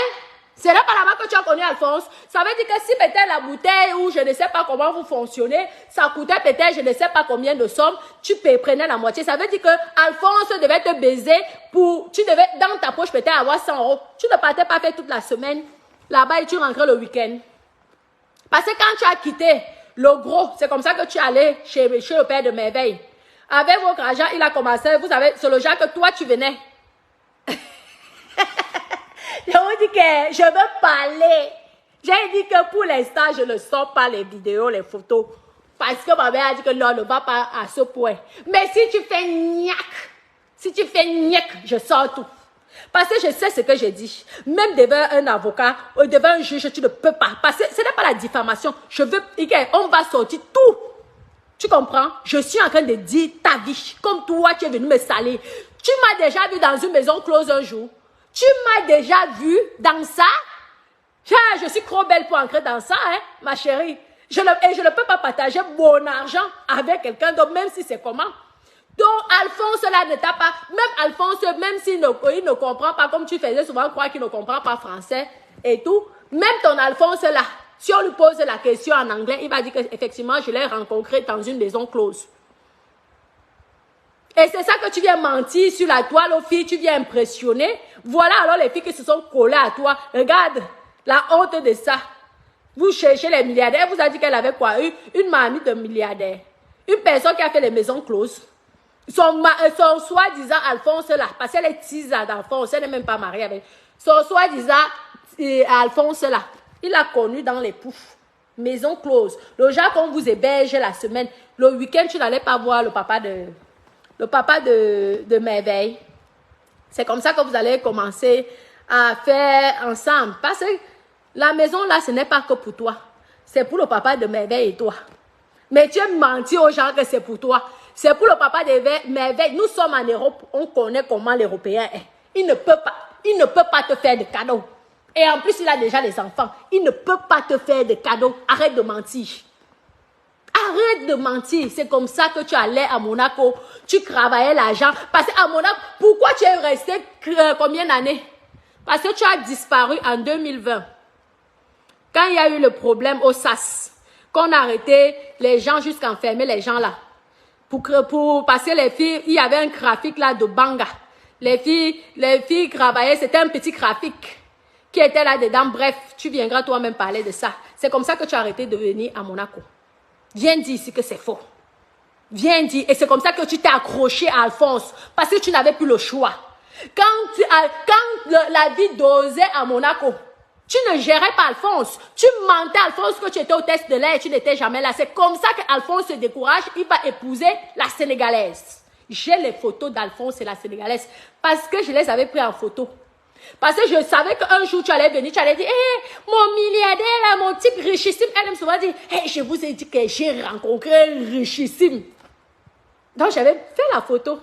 C'est là pas là-bas que tu as connu Alphonse. Ça veut dire que si peut-être la bouteille ou je ne sais pas comment vous fonctionnez, ça coûtait peut-être je ne sais pas combien de sommes, tu prenais la moitié. Ça veut dire que Alphonse devait te baiser tu devais dans ta poche peut-être avoir 100 euros. Tu ne partais pas faire toute la semaine là-bas et tu rentrais le week-end. Parce que quand tu as quitté le gros, c'est comme ça que tu allais chez le père de merveille. Avec votre argent, il a commencé, vous savez, c'est le genre que toi tu venais. Je vous dis que je veux parler. J'ai dit que pour l'instant, je ne sors pas les vidéos, les photos. Parce que ma mère a dit que non, ne va pas à ce point. Mais si tu fais niaque, je sors tout. Parce que je sais ce que j'ai dit. Même devant un avocat ou devant un juge, tu ne peux pas. Parce que ce n'est pas la diffamation. On va sortir tout. Tu comprends? Je suis en train de dire ta vie. Comme toi, tu es venu me salir. Tu m'as déjà vu dans une maison close un jour. Tu m'as déjà vu dans ça? Je suis trop belle pour entrer dans ça, hein, ma chérie. Et je ne peux pas partager mon argent avec quelqu'un d'autre, même si c'est comment. Donc, Alphonse, là, ne t'a pas... Même Alphonse, même s'il ne comprend pas, comme tu faisais souvent croire qu'il ne comprend pas français et tout, même ton Alphonse, là, si on lui pose la question en anglais, il va dire qu'effectivement, je l'ai rencontré dans une maison close. Et c'est ça que tu viens mentir sur la toile aux filles, tu viens impressionner. Voilà alors les filles qui se sont collées à toi. Regarde, la honte de ça. Vous cherchez les milliardaires, elle vous a dit qu'elle avait quoi? Une mamie de milliardaire. Une personne qui a fait les maisons closes. Son soi-disant Alphonse là, parce qu'elle est tise d'Alphonse, elle n'est même pas mariée avec. Son soi-disant Alphonse là, il l'a connu dans les poufs. Maison close. Le genre qu'on vous héberge la semaine. Le week-end, tu n'allais pas voir le papa de Merveille. C'est comme ça que vous allez commencer à faire ensemble. Parce que la maison là, ce n'est pas que pour toi. C'est pour le papa de Merveille et toi. Mais tu as menti aux gens que c'est pour toi. C'est pour le papa de Merveille. Nous sommes en Europe, on connaît comment l'Européen est. Il ne peut pas te faire de cadeaux. Et en plus, il a déjà des enfants. Il ne peut pas te faire de cadeaux. Arrête de mentir. Arrête de mentir. C'est comme ça que tu allais à Monaco. Tu travaillais l'argent. Parce qu'à Monaco, pourquoi tu es resté combien d'années? Parce que tu as disparu en 2020. Quand il y a eu le problème au SAS, qu'on a arrêté les gens jusqu'à enfermer les gens là. Parce que les filles, il y avait un trafic là de banga. Les filles travaillaient, c'était un petit trafic qui était là-dedans. Bref, tu viendras toi-même parler de ça. C'est comme ça que tu as arrêté de venir à Monaco. Viens dire ici que c'est faux. Viens dire. Et c'est comme ça que tu t'es accroché à Alphonse. Parce que tu n'avais plus le choix. Quand la vie dosait à Monaco, tu ne gérais pas Alphonse. Tu mentais à Alphonse que tu étais au test de l'air et tu n'étais jamais là. C'est comme ça qu'Alphonse se décourage. Il va épouser la Sénégalaise. J'ai les photos d'Alphonse et la Sénégalaise. Parce que je les avais pris en photo. Parce que je savais qu'un jour tu allais venir, tu allais dire, mon milliardaire là, mon type richissime. Elle aime souvent dire, je vous ai dit que j'ai rencontré un richissime. Donc j'avais fait la photo.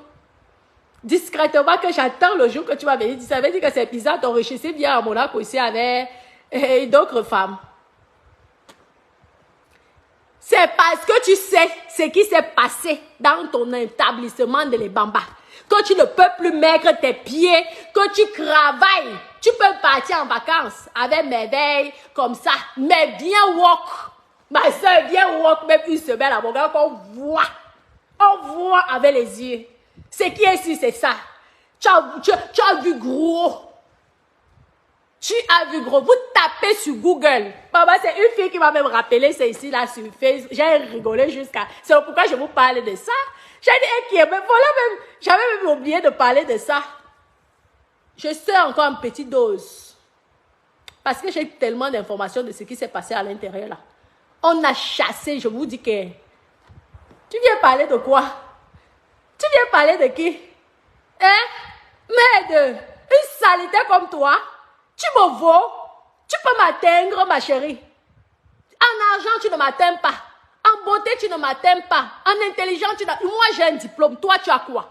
Discrètement que j'attends le jour que tu vas venir. Ça veut dire que c'est bizarre, ton richissime vient à Monaco ici avec d'autres femmes. C'est parce que tu sais ce qui s'est passé dans ton établissement de les Bambas. Que tu ne peux plus mettre tes pieds, que tu travailles. Tu peux partir en vacances avec Merveille comme ça. Mais viens walk. Ma soeur, viens walk même une semaine à Monaco qu'on voit. On voit avec les yeux. Ce qui est ici, c'est ça. Tu as vu gros. Tu as vu gros. Vous tapez sur Google. Maman, c'est une fille qui m'a même rappelé, c'est ici, là, sur Facebook. J'ai rigolé jusqu'à... C'est pourquoi je vous parle de ça. J'ai dit, mais voilà même... J'avais même oublié de parler de ça. Je sais encore une petite dose. Parce que j'ai tellement d'informations de ce qui s'est passé à l'intérieur, là. On a chassé, je vous dis que... Tu viens parler de quoi? Tu viens parler de qui? Merde! Une saleté comme toi? Tu me vaux? Tu peux m'atteindre, ma chérie? En argent, tu ne m'atteins pas. En beauté, tu ne m'atteins pas. En intelligence, tu n'as... Moi, j'ai un diplôme. Toi, tu as quoi?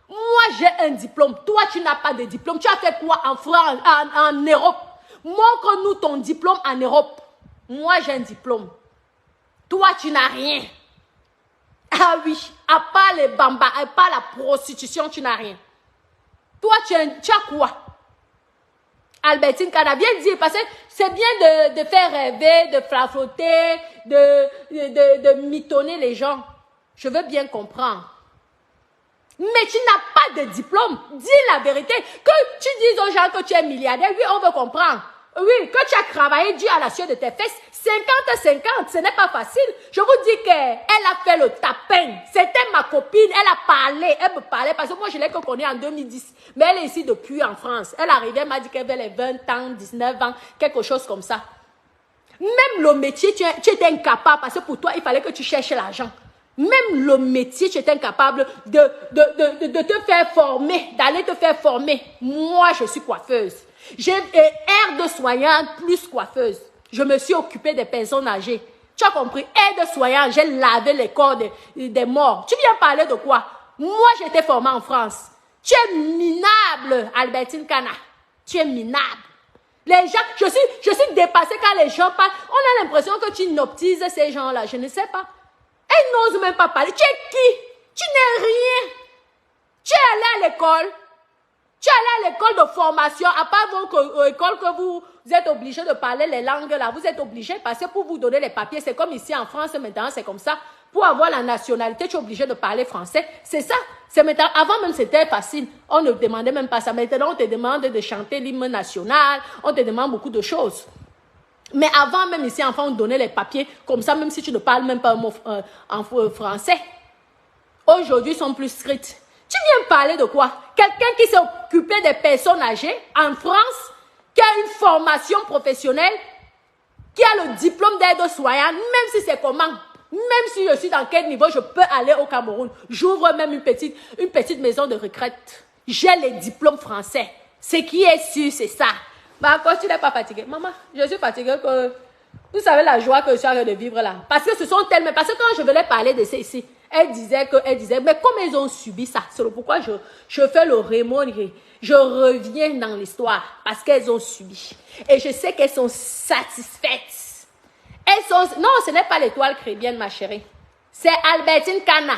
Moi, j'ai un diplôme. Toi, tu n'as pas de diplôme. Tu as fait quoi en France, en Europe? Montre-nous ton diplôme en Europe. Moi, j'ai un diplôme. Toi, tu n'as rien. Ah oui, à part les bambas, à part la prostitution, tu n'as rien. Toi, tu as quoi? Albertine Kana, viens dire, parce que c'est bien de faire rêver, de flafloter, de mitonner les gens. Je veux bien comprendre. Mais tu n'as pas de diplôme. Dis la vérité. Que tu dises aux gens que tu es milliardaire, oui, on veut comprendre. Oui, que tu as travaillé dû à la sueur de tes fesses. 50-50, ce n'est pas facile. Je vous dis qu'elle a fait le tapin. C'était ma copine, elle a parlé, elle me parlait, parce que moi je l'ai connue en 2010. Mais elle est ici depuis en France. Elle arrivait, elle m'a dit qu'elle avait les 20 ans, 19 ans, quelque chose comme ça. Même le métier, tu étais incapable, parce que pour toi, il fallait que tu cherches l'argent. Même le métier, tu étais incapable de te faire former, d'aller te faire former. Moi, je suis coiffeuse. J'ai air de soignante plus coiffeuse. Je me suis occupée des personnes âgées. Tu as compris? Aide soignante, j'ai lavé les corps des morts. Tu viens parler de quoi? Moi, j'étais formée en France. Tu es minable, Albertine Kana. Tu es minable. Les gens, je suis dépassée quand les gens parlent. On a l'impression que tu hypnotises ces gens-là. Je ne sais pas. Elles n'osent même pas parler. Tu es qui? Tu n'es rien. Tu es allé à l'école. Tu es allé à l'école de formation, à part votre école que vous êtes obligé de parler les langues là, vous êtes obligé parce que pour vous donner les papiers, c'est comme ici en France maintenant, c'est comme ça. Pour avoir la nationalité, tu es obligé de parler français. C'est ça. C'est maintenant. Avant même, c'était facile. On ne demandait même pas ça. Maintenant, on te demande de chanter l'hymne national. On te demande beaucoup de choses. Mais avant même ici, enfin, on donnait les papiers comme ça, même si tu ne parles même pas un mot en français. Aujourd'hui, ils sont plus stricts. Tu viens parler de quoi? Quelqu'un qui s'est occupé des personnes âgées en France, qui a une formation professionnelle, qui a le diplôme d'aide-soignant, même si c'est comment, même si je suis dans quel niveau, je peux aller au Cameroun. J'ouvre même une petite maison de retraite. J'ai les diplômes français. Ce qui est sûr, c'est ça. Bah, quand tu n'es pas fatigué, maman, je suis fatiguée que... Vous savez la joie que je suis en train de vivre là. Parce que ce sont tellement... Parce que quand je venais parler de ça ici, elle disait, mais comme elles ont subi ça, c'est pourquoi je fais le remonter. Je reviens dans l'histoire parce qu'elles ont subi. Et je sais qu'elles sont satisfaites. Non, ce n'est pas l'étoile chrétienne, ma chérie. C'est Albertine Kana.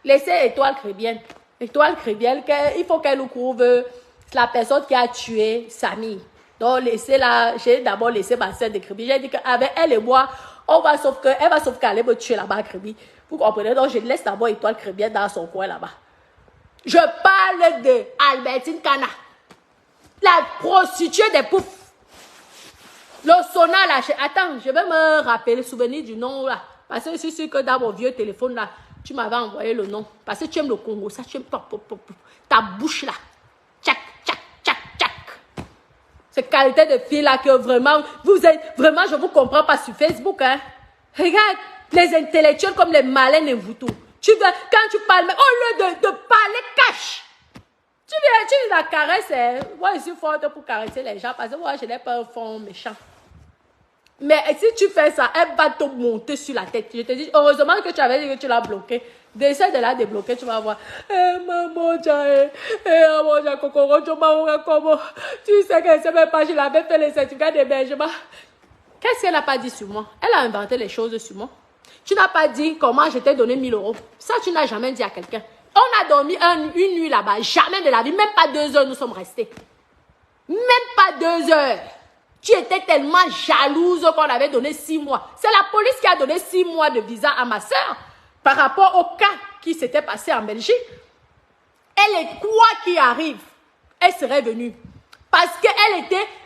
Laissez l'étoile chrétienne. L'étoile chrétienne, il faut qu'elle nous couvre la personne qui a tué Samy. Donc, j'ai d'abord laissé ma sœur de Crébi. J'ai dit qu'avec elle et moi, elle va sauvegarder me tuer là-bas à Crébi. Vous comprenez? Donc, je laisse d'abord étoile chrétienne dans son coin là-bas. Je parle de Albertine Kana, la prostituée des poufs. Le sonal là. Attends, je vais me rappeler, souvenir du nom là. Parce que je suis sûre que dans mon vieux téléphone là, tu m'avais envoyé le nom. Parce que tu aimes le Congo, ça, tu aimes ta bouche là. Tchac, tchac, tchac, tchac. Cette qualité de fille là que vraiment, vraiment, je vous comprends pas sur Facebook, hein. Regarde, les intellectuels comme les malins et vous tout. Quand tu parles, mais au lieu de parler cash, tu la caresses. Hein. Moi, je suis forte pour caresser les gens parce que moi, je n'ai pas un fond méchant. Mais si tu fais ça, elle va te monter sur la tête. Je te dis, heureusement que tu avais dit que tu l'as bloqué. Essaie de la débloquer, tu vas voir. Maman, tu sais que c'est même pas, je l'avais fait les certificats d'hébergement. Qu'est-ce qu'elle n'a pas dit sur moi? Elle a inventé les choses sur moi. Tu n'as pas dit comment je t'ai donné 1000 euros. Ça, tu n'as jamais dit à quelqu'un. On a dormi une nuit là-bas. Jamais de la vie. Même pas 2 heures, nous sommes restés. Même pas 2 heures. Tu étais tellement jalouse qu'on avait donné 6 mois. C'est la police qui a donné 6 mois de visa à ma soeur par rapport au cas qui s'était passé en Belgique. Elle est quoi qui arrive? Elle serait venue. Parce que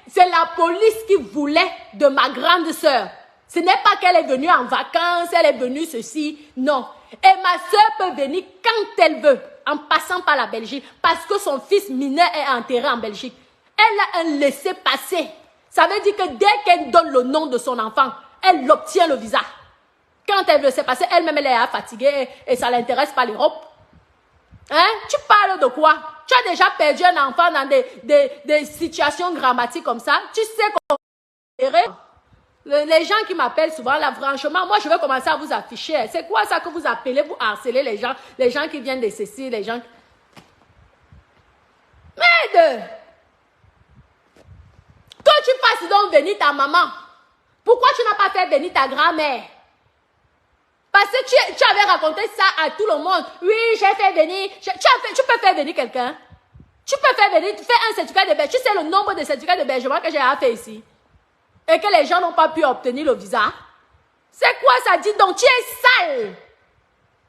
c'est la police qui voulait de ma grande soeur. Ce n'est pas qu'elle est venue en vacances, elle est venue ceci, non. Et ma soeur peut venir quand elle veut, en passant par la Belgique, parce que son fils mineur est enterré en Belgique. Elle a un laissez-passer. Ça veut dire que dès qu'elle donne le nom de son enfant, elle obtient le visa. Quand elle veut se passer, elle-même elle est fatiguée et ça ne l'intéresse pas l'Europe. Hein? Tu parles de quoi? Tu as déjà perdu un enfant dans des situations grammatiques comme ça. Tu sais comment... Les gens qui m'appellent souvent, là, franchement, moi, je vais commencer à vous afficher. C'est quoi ça que vous appelez? Vous harcelez les gens qui viennent de ceci, les gens... Merde! Que tu fasses donc venir ta maman. Pourquoi tu n'as pas fait venir ta grand-mère? Parce que tu avais raconté ça à tout le monde. Oui, j'ai fait venir... Tu peux faire venir quelqu'un. Tu peux faire venir... Fais un certificat d'hébergement. Tu sais le nombre de certificats d'hébergement que j'ai à faire ici. Et que les gens n'ont pas pu obtenir le visa. C'est quoi ça dit donc? Tu es sale.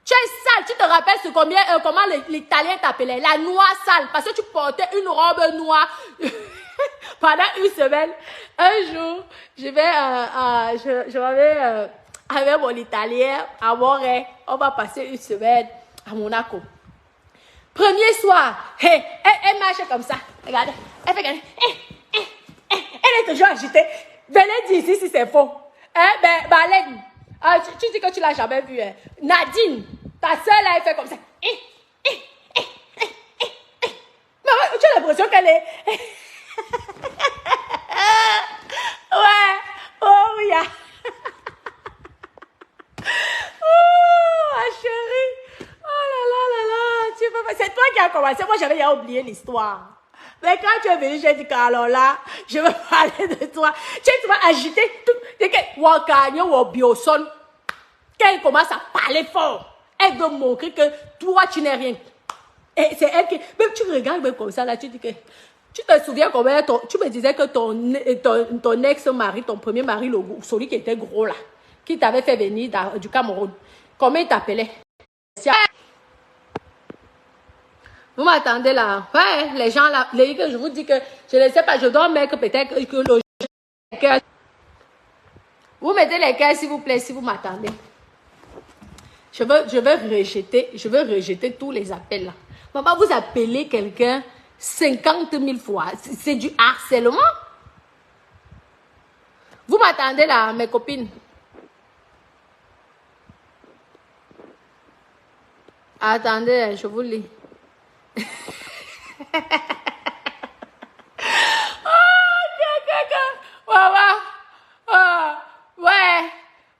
Tu es sale. Tu te rappelles comment l'Italien t'appelait? La noix sale. Parce que tu portais une robe noire pendant une semaine. Un jour, je vais avec mon Italien à Montréal. On va passer une semaine à Monaco. Premier soir, elle marche comme ça. Regardez. Elle fait regarder. Elle est toujours agitée. Venez dire ici si c'est faux. Balène. Tu dis que tu l'as jamais vu. Hein. Nadine, ta soeur là, elle fait comme ça. Mais tu as l'impression qu'elle est... Ouais. Oh, oui. Oh, ma chérie. Oh là là. C'est toi qui as commencé. Moi, j'avais déjà oublié l'histoire. Mais quand tu es venu, j'ai dit qu'alors là, je vais parler de toi. Tu vas agiter tout. Quand il commence à parler fort, Elle veut montrer que toi, tu n'es rien. Et c'est elle qui... Même tu regardes même comme ça, là, tu dis que... Tu te souviens combien... Tu me disais que ton ex-mari, ton premier mari, celui qui était gros, là, qui t'avait fait venir du Cameroun, comment il t'appelait? Vous m'attendez là? Ouais, les gens là, je vous dis que je ne sais pas, je dois mettre peut-être que le cœur. Vous mettez les cœurs s'il vous plaît, si vous m'attendez. Je veux rejeter tous les appels là. Maman, vous appelez quelqu'un 50 000 fois. C'est du harcèlement. Vous m'attendez là, mes copines? Attendez, je vous lis. Ouais,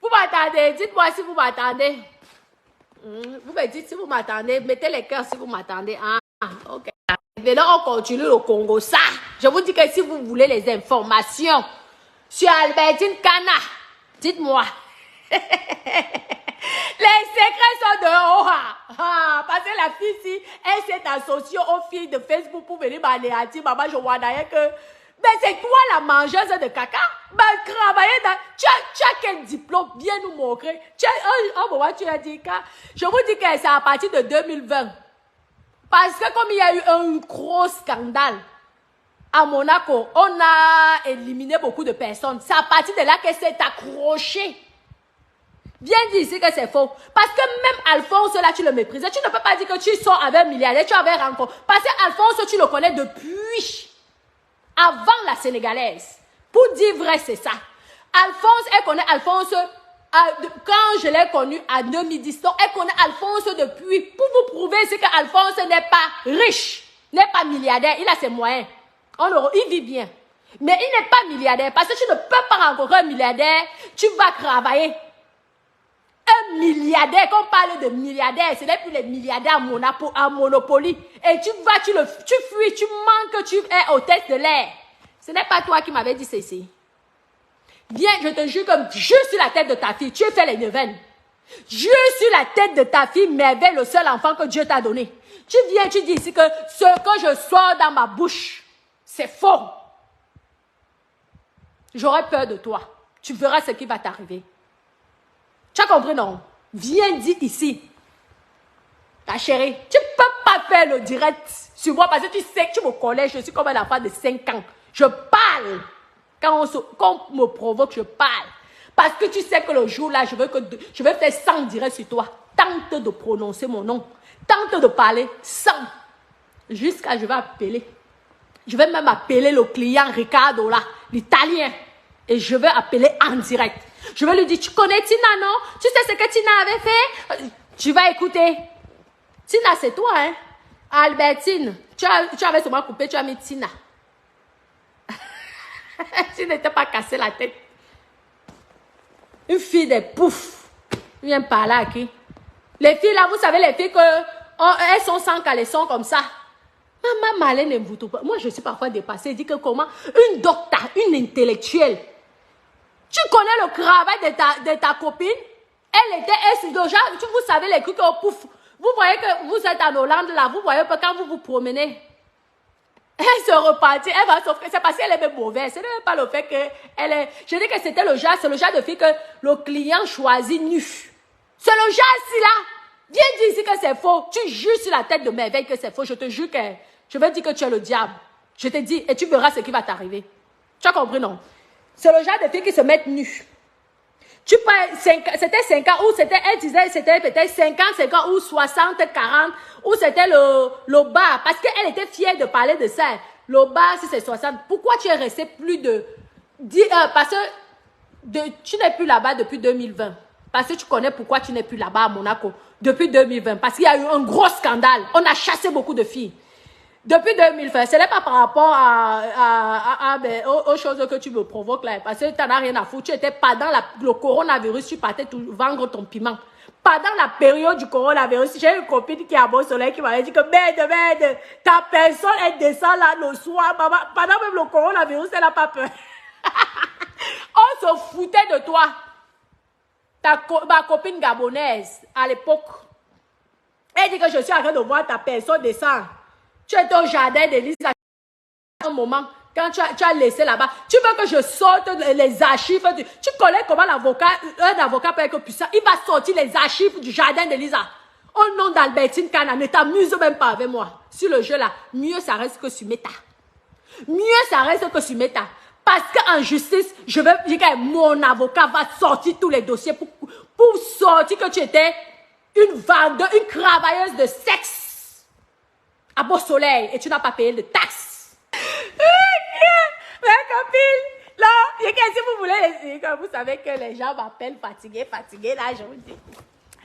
vous m'attendez. Dites-moi si vous m'attendez. Vous me dites si vous m'attendez. Mettez les cœurs si vous m'attendez. Ah, ok. Maintenant, on continue le Congo. Ça, je vous dis que si vous voulez les informations sur Albertine Kana, dites-moi. Les secrets sont dehors. Parce que la fille, si elle s'est associée aux filles de Facebook pour venir m'anéantir, maman, je vois d'ailleurs que... Mais c'est toi la mangeuse de caca. Ben, travailler dans... Tu as quel diplôme? Viens nous montrer. Tu as dit quoi? Je vous dis que c'est à partir de 2020. Parce que comme il y a eu un gros scandale à Monaco, on a éliminé beaucoup de personnes. C'est à partir de là qu'elle s'est accrochée. Viens dire ici que c'est faux. Parce que même Alphonse, là, tu le méprises. Tu ne peux pas dire que tu sors avec un milliardaire, tu avais rencontré. Parce que Alphonse, tu le connais depuis avant la Sénégalaise. Pour dire vrai, c'est ça. Alphonse, elle connaît Alphonse quand je l'ai connu à 2010. Donc, elle connaît Alphonse depuis. Pour vous prouver, c'est qu'Alphonse n'est pas riche, n'est pas milliardaire. Il a ses moyens. Il vit bien. Mais il n'est pas milliardaire. Parce que tu ne peux pas rencontrer un milliardaire. Tu vas travailler. Un milliardaire, quand on parle de milliardaire, ce n'est plus les milliardaires à Monopoly. Et tu fuis, tu manques, tu es hôtesse de l'air. Ce n'est pas toi qui m'avais dit ceci. Viens, je te jure comme Dieu sur la tête de ta fille, tu fais les neuvaines. Dieu sur la tête de ta fille, merveille, le seul enfant que Dieu t'a donné. Tu viens, tu dis ici que ce que je sors dans ma bouche, c'est faux. J'aurais peur de toi. Tu verras ce qui va t'arriver. Tu as compris, non? Viens dire ici. Ta chérie, tu ne peux pas faire le direct sur moi parce que tu sais que tu me connais, je suis comme un enfant de 5 ans. Je parle. Quand on me provoque, je parle. Parce que tu sais que le jour là, je vais faire 100 directs sur toi. Tente de prononcer mon nom. Tente de parler 100. Jusqu'à je vais appeler. Je vais même appeler le client Ricardo là, l'italien. Et je vais appeler en direct. Je vais lui dire, tu connais Tina, non? Tu sais ce que Tina avait fait? Tu vas écouter. Tina, c'est toi, hein? Albertine, tu avais sûrement coupé, tu as mis Tina. Tu n'étais pas cassé la tête. Une fille de pouf. Viens par là, qui? Les filles là, vous savez, les filles elles sont sans caleçon comme ça. Maman Malène ne vous pas. Moi, je suis parfois dépassée. Elle dit que comment? Une docteur, une intellectuelle. Tu connais le travail de ta copine? Elle était déjà, vous savez les trucs au pouf. Vous voyez que vous êtes en Hollande là, vous voyez que quand vous vous promenez, elle se repartit, elle va s'offrir. C'est parce qu'elle est même mauvaise. Ce n'est pas le fait qu'elle est... Je dis que c'était c'est le genre de fille que le client choisit nu. C'est le genre-ci là. Viens dire ici que c'est faux. Tu jures sur la tête de merveille que c'est faux. Je te jure que... Je vais dire que tu es le diable. Je te dis, et tu verras ce qui va t'arriver. Tu as compris, non? C'est le genre de filles qui se mettent nues. Tu peux, c'était 5 ans, ou c'était, elle disait, c'était peut-être 50 ans, ou 60, 40, ou c'était le bas, parce qu'elle était fière de parler de ça. Le bas, si c'est 60, pourquoi tu es resté plus de 10 heures? Parce que tu n'es plus là-bas depuis 2020. Parce que tu connais pourquoi tu n'es plus là-bas à Monaco depuis 2020. Parce qu'il y a eu un gros scandale. On a chassé beaucoup de filles. Depuis 2020, ce n'est pas par rapport aux choses que tu me provoques là, parce que tu n'en as rien à foutre. Tu n'étais pas dans le coronavirus, tu partais vendre ton piment. Pendant la période du coronavirus, j'ai une copine qui est à Beau Soleil qui m'avait dit que merde, ta personne, elle descend là le soir. Maman, pendant même le coronavirus, elle n'a pas peur. On se foutait de toi. Ma copine gabonaise, à l'époque, Elle dit que je suis en train de voir ta personne descendre. Tu es au jardin d'Élise à un moment. Quand tu as laissé là-bas, tu veux que je sorte les archives. Tu connais comment un avocat peut être puissant. Il va sortir les archives du jardin d'Elisa. Au nom d'Albertine Kana, ne t'amuse même pas avec moi. Sur le jeu là, mieux ça reste que sur Meta. Mieux ça reste que sur Meta. Parce qu'en justice, je veux dire que mon avocat va sortir tous les dossiers pour sortir que tu étais une vendeuse, une travailleuse de sexe à Beau Soleil et tu n'as pas payé de taxes. Mais copine, là, si vous voulez, vous savez que les gens m'appellent fatiguée, là, je vous dis.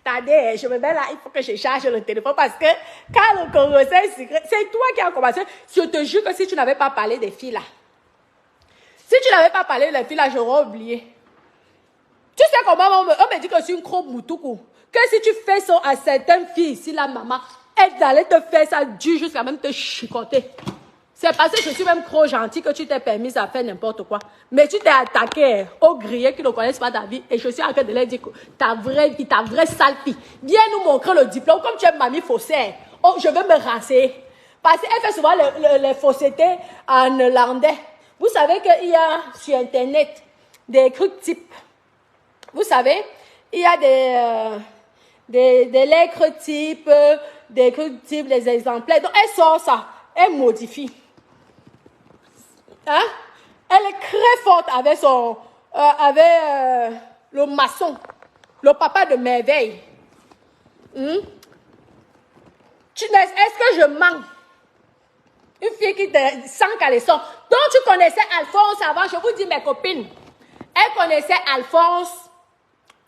Attendez, je me mets là, il faut que je charge le téléphone parce que quand le conseil secret, c'est toi qui as commencé. Je te jure que si tu n'avais pas parlé des filles là, si tu n'avais pas parlé des filles là, j'aurais oublié. Tu sais comment on me dit que je suis une croque moutoukou. Que si tu fais ça à certaines filles, si la maman, elle allait te faire ça dur jusqu'à même te chicoter. C'est parce que je suis même trop gentille que tu t'es permise à faire n'importe quoi. Mais tu t'es attaqué aux grillés qui ne connaissent pas ta vie. Et je suis en train de leur dire que ta vraie vie, ta vraie sale fille. Viens nous montrer le diplôme. Comme tu es mamie faussaire. Oh, je veux me renseigner. Parce qu'elle fait souvent les faussetés en néerlandais. Vous savez qu'il y a sur Internet des trucs types. Vous savez, il y a des lettres types, des trucs types, des exemplaires. Donc, elle sort ça. Elle modifie. Hein? Elle est très forte avec son, le maçon, le papa de merveille. Est-ce que je mens? Une fille qui te sans caleçon. Donc tu connaissais Alphonse avant, je vous dis mes copines. Elle connaissait Alphonse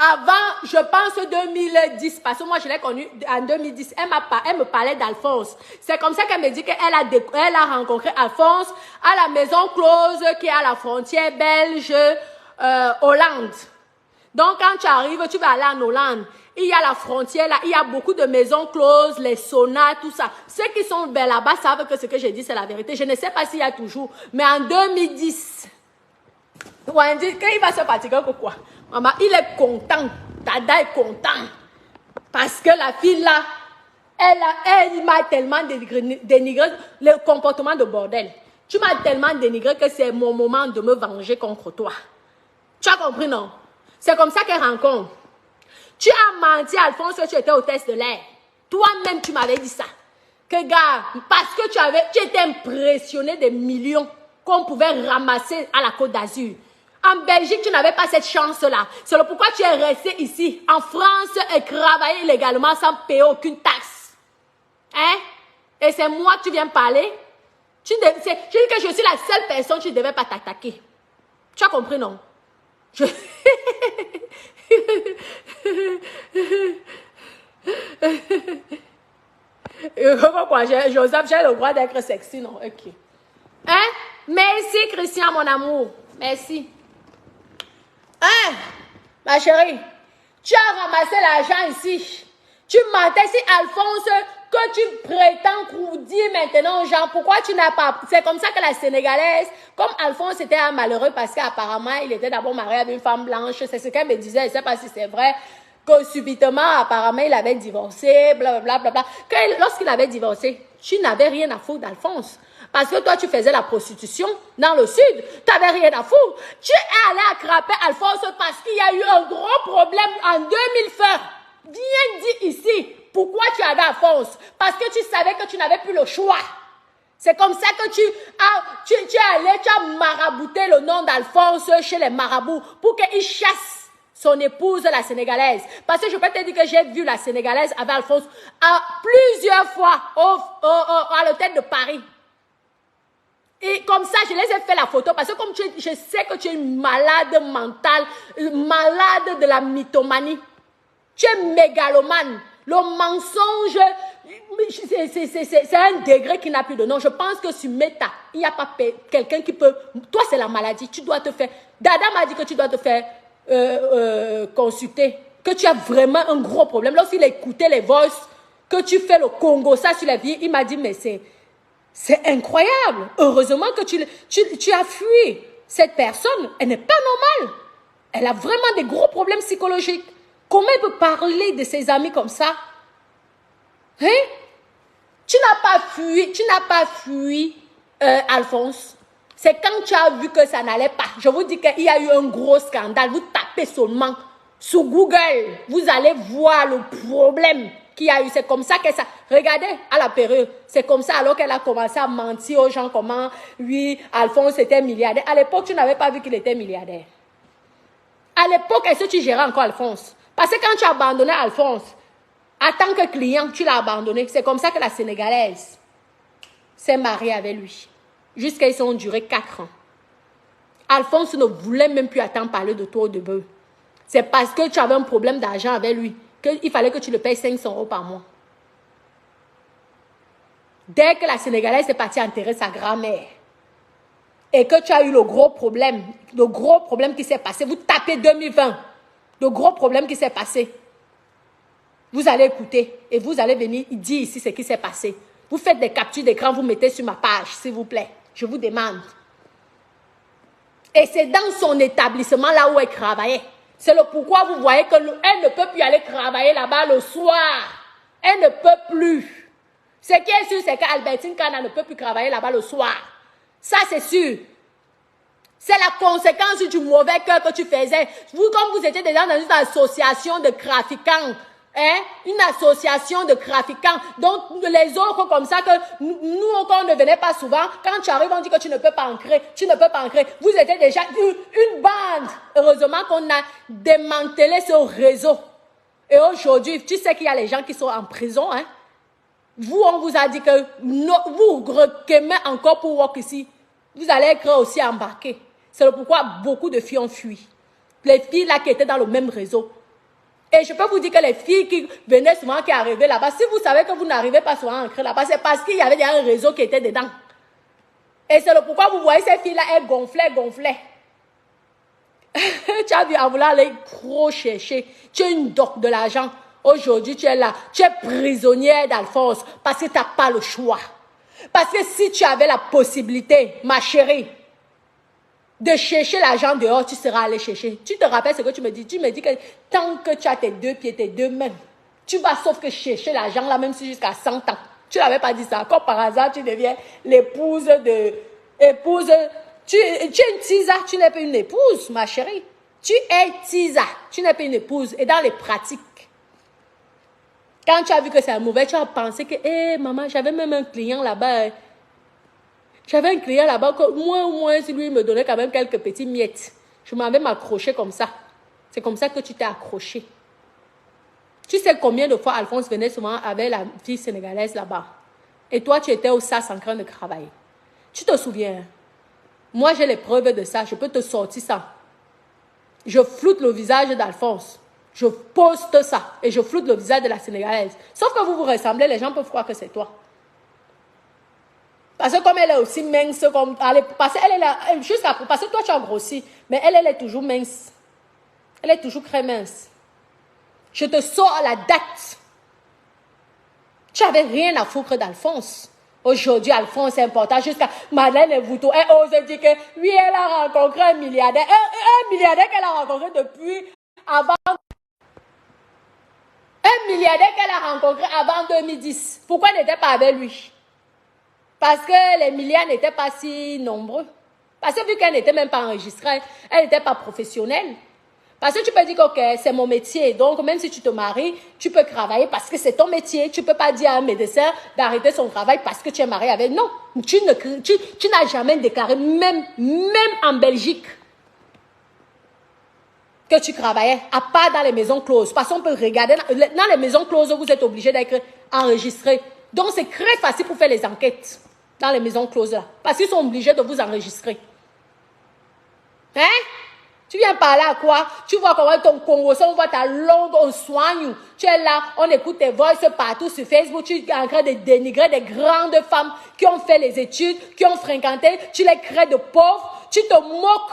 avant, je pense 2010, parce que moi je l'ai connu en 2010. Elle me parlait d'Alphonse. C'est comme ça qu'elle me dit qu'elle a rencontré Alphonse à la maison close qui est à la frontière belge-Hollande. Donc quand tu arrives, tu vas aller en Hollande. Il y a la frontière là, il y a beaucoup de maisons closes, les saunas, tout ça. Ceux qui sont là-bas savent que ce que j'ai dit c'est la vérité. Je ne sais pas s'il y a toujours, mais en 2010, on dit qu'il va se fatiguer quoi? Maman, il est content. Dada est content. Parce que la fille là, elle m'a tellement dénigré le comportement de bordel. Tu m'as tellement dénigré que c'est mon moment de me venger contre toi. Tu as compris, non? C'est comme ça qu'elle rencontre. Tu as menti, Alphonse, que tu étais au test de l'air. Toi-même, tu m'avais dit ça. Que gars, parce que tu étais impressionné des millions qu'on pouvait ramasser à la Côte d'Azur. En Belgique, tu n'avais pas cette chance-là. C'est pourquoi tu es resté ici, en France, et travailler illégalement sans payer aucune taxe. Hein? Et c'est moi que tu viens parler? Je dis que je suis la seule personne qui ne devait pas t'attaquer. Tu as compris, non? Quoi, Joseph, j'ai le droit d'être sexy, non? Ok. Hein? Merci, Christian, mon amour. Merci. Hein? Ma chérie, tu as ramassé l'argent ici. Tu mentais si Alphonse, que tu prétends dire maintenant aux gens, pourquoi tu n'as pas... C'est comme ça que la Sénégalaise, comme Alphonse était un malheureux parce qu'apparemment, il était d'abord marié avec une femme blanche, c'est ce qu'elle me disait, je ne sais pas si c'est vrai, que subitement, apparemment, il avait divorcé, blablabla. Lorsqu'il avait divorcé, tu n'avais rien à foutre d'Alphonse. Parce que toi, tu faisais la prostitution dans le sud. Tu n'avais rien à foutre. Tu es allé attraper Alphonse parce qu'il y a eu un gros problème en 2020. Viens dire ici pourquoi tu avais Alphonse. Parce que tu savais que tu n'avais plus le choix. C'est comme ça que tu as marabouté le nom d'Alphonse chez les marabouts pour qu'il chasse son épouse, la Sénégalaise. Parce que je peux te dire que j'ai vu la Sénégalaise avec Alphonse plusieurs fois à l'hôtel de Paris. Et comme ça, je les ai fait la photo parce que comme je sais que tu es une malade mentale, malade de la mythomanie. Tu es mégalomane. Le mensonge, c'est un degré qui n'a plus de nom. Je pense que sur Meta, il n'y a pas quelqu'un qui peut... Toi, c'est la maladie. Tu dois te faire... Dada m'a dit que tu dois te faire consulter. Que tu as vraiment un gros problème. Lorsqu'il a écouté les voices, que tu fais le Congo, ça sur la vie, il m'a dit, mais c'est incroyable. Heureusement que tu as fui. Cette personne, elle n'est pas normale. Elle a vraiment des gros problèmes psychologiques. Comment elle peut parler de ses amis comme ça? Hein? Tu n'as pas fui, Alphonse. C'est quand tu as vu que ça n'allait pas. Je vous dis qu'il y a eu un gros scandale. Vous tapez seulement sur Google. Vous allez voir le problème qu'il y a eu. C'est comme ça que ça... Regardez, à la période, c'est comme ça alors qu'elle a commencé à mentir aux gens comment, oui, Alphonse était milliardaire. À l'époque, tu n'avais pas vu qu'il était milliardaire. À l'époque, est-ce que tu gérais encore Alphonse? Parce que quand tu as abandonné Alphonse, en tant que client, tu l'as abandonné. C'est comme ça que la Sénégalaise s'est mariée avec lui. Jusqu'à ils ont duré 4 ans. Alphonse ne voulait même plus attendre parler de toi au début. C'est parce que tu avais un problème d'argent avec lui qu'il fallait que tu le payes 500 € par mois. Dès que la Sénégalaise est partie enterrer sa grand-mère et que tu as eu le gros problème qui s'est passé, vous tapez 2020, le gros problème qui s'est passé, vous allez écouter et vous allez venir dire ici ce qui s'est passé. Vous faites des captures d'écran, vous mettez sur ma page, s'il vous plaît. Je vous demande. Et c'est dans son établissement là où elle travaillait. C'est le pourquoi vous voyez qu'elle ne peut plus aller travailler là-bas le soir. Elle ne peut plus. Ce qui est sûr, c'est qu'Albertine Kana ne peut plus travailler là-bas le soir. Ça, c'est sûr. C'est la conséquence du mauvais cœur que tu faisais. Vous, comme vous étiez déjà dans une association de trafiquants, hein? Une association de trafiquants. Donc, les autres comme ça, que nous, quand on ne venait pas souvent, quand tu arrives, on dit que tu ne peux pas ancrer, tu ne peux pas ancrer. Vous étiez déjà une bande. Heureusement qu'on a démantelé ce réseau. Et aujourd'hui, tu sais qu'il y a les gens qui sont en prison, hein? Vous, on vous a dit que vous requémez encore pour work ici. Vous allez être aussi embarqués. C'est pourquoi beaucoup de filles ont fui. Les filles là qui étaient dans le même réseau. Et je peux vous dire que les filles qui venaient souvent, qui arrivaient là-bas, si vous savez que vous n'arrivez pas souvent à entrer là-bas, c'est parce qu'il y avait déjà un réseau qui était dedans. Et c'est pourquoi vous voyez ces filles-là, elles gonflaient. Tu as vu à vouloir aller trop chercher. Tu es une doc de l'argent. Aujourd'hui, tu es là. Tu es prisonnière d'Alphonse parce que tu n'as pas le choix. Parce que si tu avais la possibilité, ma chérie, de chercher l'argent dehors, tu seras allé chercher. Tu te rappelles ce que tu me dis? Tu me dis que tant que tu as tes 2 pieds, tes 2 mains, tu vas sauf que chercher l'argent là, même si jusqu'à 100 ans. Tu n'avais pas dit ça. Comme par hasard, tu deviens l'épouse de... Tu es une tisa, tu n'es pas une épouse, ma chérie. Tu es tisa, tu n'es pas une épouse. Et dans les pratiques, quand tu as vu que c'est mauvais, tu as pensé que, hé, maman, j'avais même un client là-bas. J'avais un client là-bas que moi, au moins, lui, me donnait quand même quelques petits miettes. Je m'avais m'accroché comme ça. C'est comme ça que tu t'es accroché. Tu sais combien de fois Alphonse venait souvent avec la fille sénégalaise là-bas. Et toi, tu étais au SAS en train de travailler. Tu te souviens? Moi, j'ai les preuves de ça. Je peux te sortir ça. Je floute le visage d'Alphonse. Je poste ça. Et je floute le visage de la sénégalaise. Sauf que vous vous ressemblez, les gens peuvent croire que c'est toi. Parce que comme elle est aussi mince, parce que toi tu as grossi, mais elle est toujours mince. Elle est toujours très mince. Je te sors à la date. Tu n'avais rien à foutre d'Alphonse. Aujourd'hui, Alphonse est important jusqu'à Madeleine Vouto. Elle ose dire que oui, elle a rencontré un milliardaire. Un milliardaire qu'elle a rencontré depuis avant. Un milliardaire qu'elle a rencontré avant 2010. Pourquoi elle n'était pas avec lui? Parce que les milliards n'étaient pas si nombreux. Parce que vu qu'elle n'était même pas enregistrée, elle n'était pas professionnelle. Parce que tu peux dire que okay, c'est mon métier. Donc, même si tu te maries, tu peux travailler parce que c'est ton métier. Tu ne peux pas dire à un médecin d'arrêter son travail parce que tu es marié avec. Non, tu n'as jamais déclaré, même en Belgique, que tu travaillais, à part dans les maisons closes. Parce qu'on peut regarder, dans les maisons closes, vous êtes obligé d'être enregistré. Donc, c'est très facile pour faire les enquêtes dans les maisons closes là. Parce qu'ils sont obligés de vous enregistrer. Hein? Tu viens parler à quoi? Tu vois comment ton Congo, on voit ta langue, on soigne. Tu es là, on écoute tes voix partout sur Facebook. Tu es en train de dénigrer des grandes femmes qui ont fait les études, qui ont fréquenté. Tu les crées de pauvres. Tu te moques.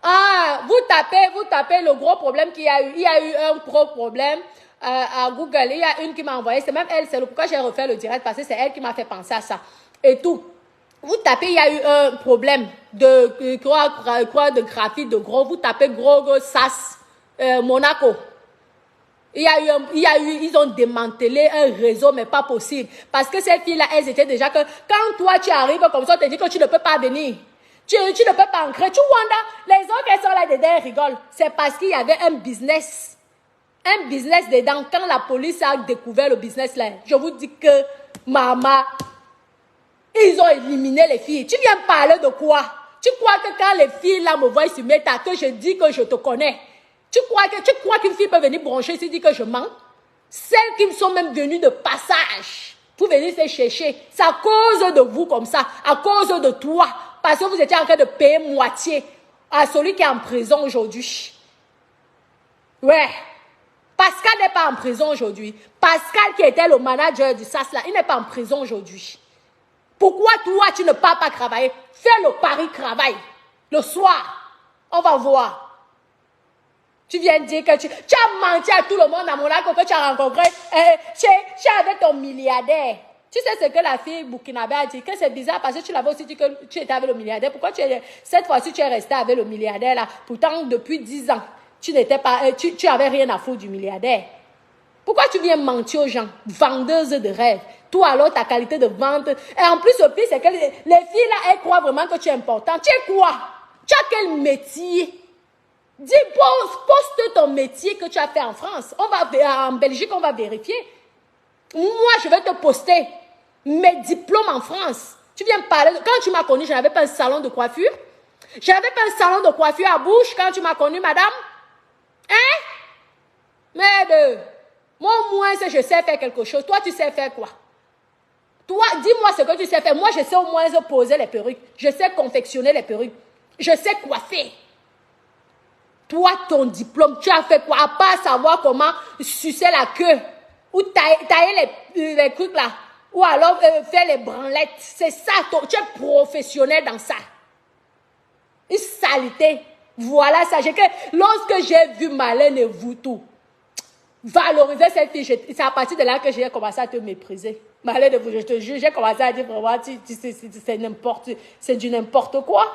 Ah, vous tapez le gros problème qu'il y a eu. Il y a eu un gros problème à Google. Il y a une qui m'a envoyé. C'est même elle, c'est pourquoi j'ai refait le direct parce que c'est elle qui m'a fait penser à ça. Et tout. Vous tapez, il y a eu un problème de graphite, de gros. Vous tapez gros SAS, Monaco. Ils ont démantelé un réseau, mais pas possible. Parce que ces filles-là, elles étaient déjà que, quand toi tu arrives comme ça, on te dit que tu ne peux pas venir. Tu ne peux pas ancrer. Tu vois, les autres, elles sont là dedans, elles rigolent. C'est parce qu'il y avait un business. Un business dedans. Quand la police a découvert le business là, je vous dis que, maman, ils ont éliminé les filles. Tu viens parler de quoi? Tu crois que quand les filles là me voient sur Meta, que je dis que je te connais? Tu crois qu'une fille peut venir broncher ici, dire que je mens? Celles qui sont même venues de passage pour venir se chercher, c'est à cause de vous comme ça, à cause de toi, parce que vous étiez en train de payer moitié à celui qui est en prison aujourd'hui. Ouais. Pascal n'est pas en prison aujourd'hui. Pascal qui était le manager du SAS là, il n'est pas en prison aujourd'hui. Pourquoi toi tu ne pars pas travailler? Fais le pari travail. Le soir, on va voir. Tu viens de dire que tu as menti à tout le monde à Monaco que tu as rencontré. Tu es avec ton milliardaire. Tu sais ce que la fille burkinabé a dit? Que c'est bizarre parce que tu l'avais aussi dit que tu étais avec le milliardaire. Pourquoi cette fois-ci tu es resté avec le milliardaire là? Pourtant, depuis 10 ans, tu avais rien à foutre du milliardaire. Pourquoi tu viens mentir aux gens? Vendeuse de rêves. Toi alors, ta qualité de vente. Et en plus, le pire, c'est que les filles là, elles croient vraiment que tu es important. Tu es quoi? Tu as quel métier? Dis, poste ton métier que tu as fait en France. En Belgique, on va vérifier. Moi, je vais te poster mes diplômes en France. Tu viens me parler. Quand tu m'as connu, je n'avais pas un salon de coiffure. Je n'avais pas un salon de coiffure à bouche quand tu m'as connu, madame. Hein? Merde. Moi, au moins, je sais faire quelque chose. Toi, tu sais faire quoi? Toi, dis-moi ce que tu sais faire. Moi, je sais au moins poser les perruques. Je sais confectionner les perruques. Je sais coiffer. Toi, ton diplôme, tu as fait quoi? À part savoir comment sucer la queue ou tailler les trucs là. Ou alors faire les branlettes. C'est ça, tu es professionnel dans ça. Une saleté. Voilà ça. Lorsque j'ai vu Marlène et vous tout, valoriser cette fille, c'est à partir de là que j'ai commencé à te mépriser. Marlène et vous, je te jure, j'ai commencé à dire vraiment, c'est du n'importe quoi.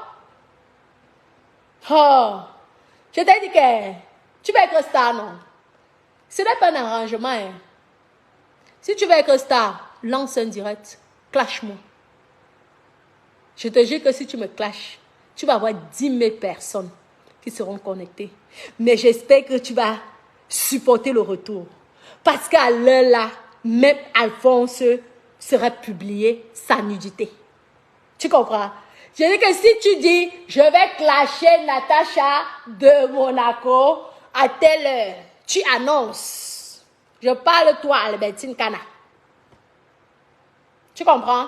Oh. Je t'ai dit que tu vas être star, non? Ce n'est pas un arrangement. Hein. Si tu veux être star, lance un direct. Clash-moi. Je te jure que si tu me clashes, tu vas avoir 10 000 personnes qui seront connectées. Mais j'espère que tu vas supporter le retour. Parce qu'à l'heure là, même Alphonse serait publié sa nudité. Tu comprends? Je dis que si tu dis, je vais clasher Natacha de Monaco à telle heure, tu annonces. Je parle toi, Albertine Kana. Tu comprends?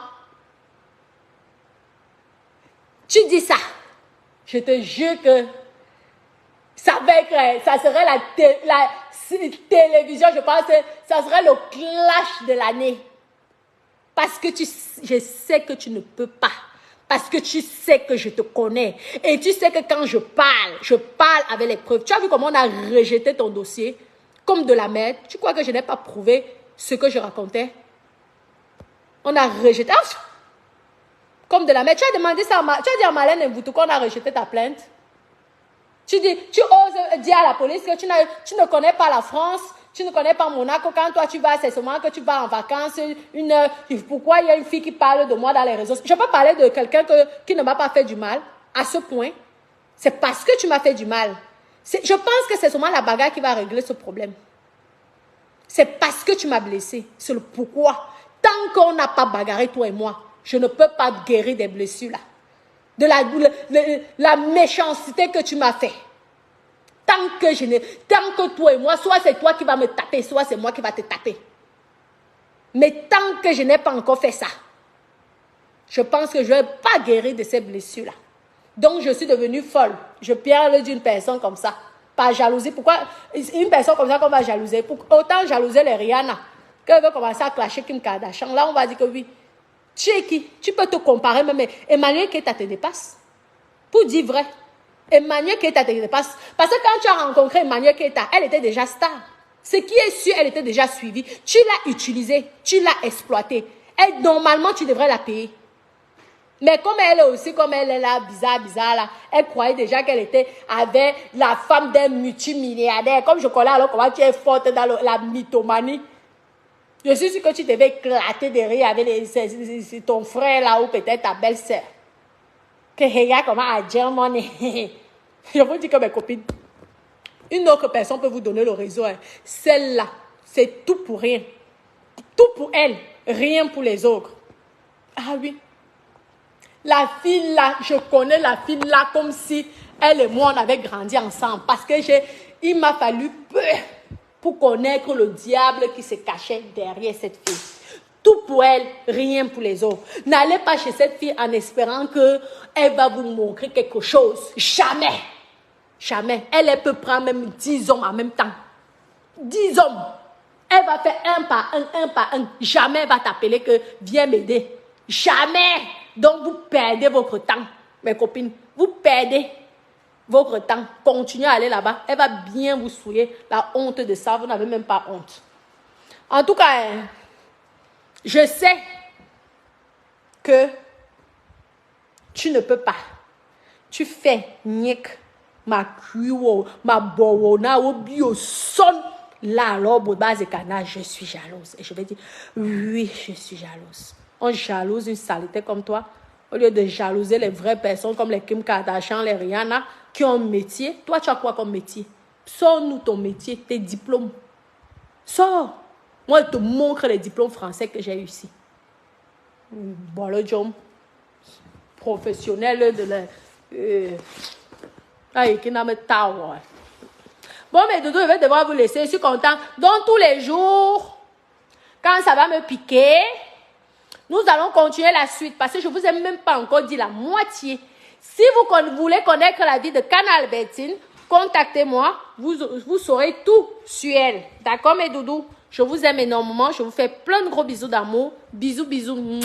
Tu dis ça. Je te jure que ça serait la télévision, je pense que ça serait le clash de l'année. Parce que je sais que tu ne peux pas. Parce que tu sais que je te connais. Et tu sais que quand je parle avec les preuves. Tu as vu comment on a rejeté ton dossier comme de la merde. Tu crois que je n'ai pas prouvé ce que je racontais? On a rejeté. Comme de la merde. Tu as demandé ça tu as dit à Marlène et Mvoutou qu'on a rejeté ta plainte. Tu oses dire à la police que tu ne connais pas la France. Tu ne connais pas Monaco. Quand toi tu vas, c'est seulement que tu vas en vacances. Pourquoi il y a une fille qui parle de moi dans les réseaux? Je peux parler de quelqu'un qui ne m'a pas fait du mal à ce point. C'est parce que tu m'as fait du mal. Je pense que c'est seulement la bagarre qui va régler ce problème. C'est parce que tu m'as blessé. C'est le pourquoi. Tant qu'on n'a pas bagarré, toi et moi, je ne peux pas guérir des blessures là. De la méchanceté que tu m'as fait. Tant que toi et moi, soit c'est toi qui vas me taper, soit c'est moi qui va te taper. Mais tant que je n'ai pas encore fait ça, je pense que je ne vais pas guérir de ces blessures-là. Donc, je suis devenue folle. Je parle d'une personne comme ça. Par jalousie. Pourquoi une personne comme ça qu'on va jalouser? Autant jalouser les Rihanna qu'elle veut commencer à clasher Kim Kardashian. Là, on va dire que oui. Tu es qui? Tu peux te comparer même. Emmanuel Keita te dépasse. Pour dire vrai. Emmanuel Keita te dépasse. Parce que quand tu as rencontré Emmanuel Keita, elle était déjà star. Ce qui est sûr, elle était déjà suivie. Tu l'as utilisée, tu l'as exploitée. Et normalement, tu devrais la payer. Mais comme elle est aussi, comme elle est là, bizarre là, elle croyait déjà qu'elle était avec la femme d'un multimilliardaire. Comme je connais alors comment tu es forte dans la mythomanie. Je suis sûre que tu devais éclater de rire avec ton frère là ou peut-être ta belle-sœur. Que regarde comment à Germany. Je vous dis que mes copines, une autre personne peut vous donner le réseau. Hein. Celle-là, c'est tout pour rien. Tout pour elle, rien pour les autres. Ah oui. La fille là, je connais la fille là comme si elle et moi on avait grandi ensemble. Parce que il m'a fallu peu pour connaître le diable qui se cachait derrière cette fille. Tout pour elle, rien pour les autres. N'allez pas chez cette fille en espérant qu'elle va vous montrer quelque chose. Jamais. Jamais. Elle peut prendre même 10 hommes en même temps. 10 hommes. Elle va faire un par un. Jamais elle va t'appeler que viens m'aider. Jamais. Donc vous perdez votre temps, mes copines. Vous perdez votre temps. Continuez à aller là-bas. Elle va bien vous souiller la honte de ça. Vous n'avez même pas honte. En tout cas, je sais que tu ne peux pas. Tu fais niek ma cuo, ma borona ou bioson. Là, alors, base de canard, je suis jalouse. Et je vais dire, oui, je suis jalouse. On jalouse une saleté comme toi, au lieu de jalouser les vraies personnes comme les Kim Kardashian, les Rihanna, qui ont un métier. Toi, tu as quoi comme métier? Sors-nous ton métier, tes diplômes. Sors. Moi, je te montre les diplômes français que j'ai eu ici. Bon, le job professionnel de la... qui n'a pas de bon, mais Doudou, je vais devoir vous laisser. Je suis content. Donc, tous les jours, quand ça va me piquer, nous allons continuer la suite. Parce que je ne vous ai même pas encore dit la moitié. Si vous voulez connaître la vie de Kana Albertine, contactez-moi. Vous saurez tout sur elle. D'accord, mes doudous? Je vous aime énormément. Je vous fais plein de gros bisous d'amour. Bisous, bisous.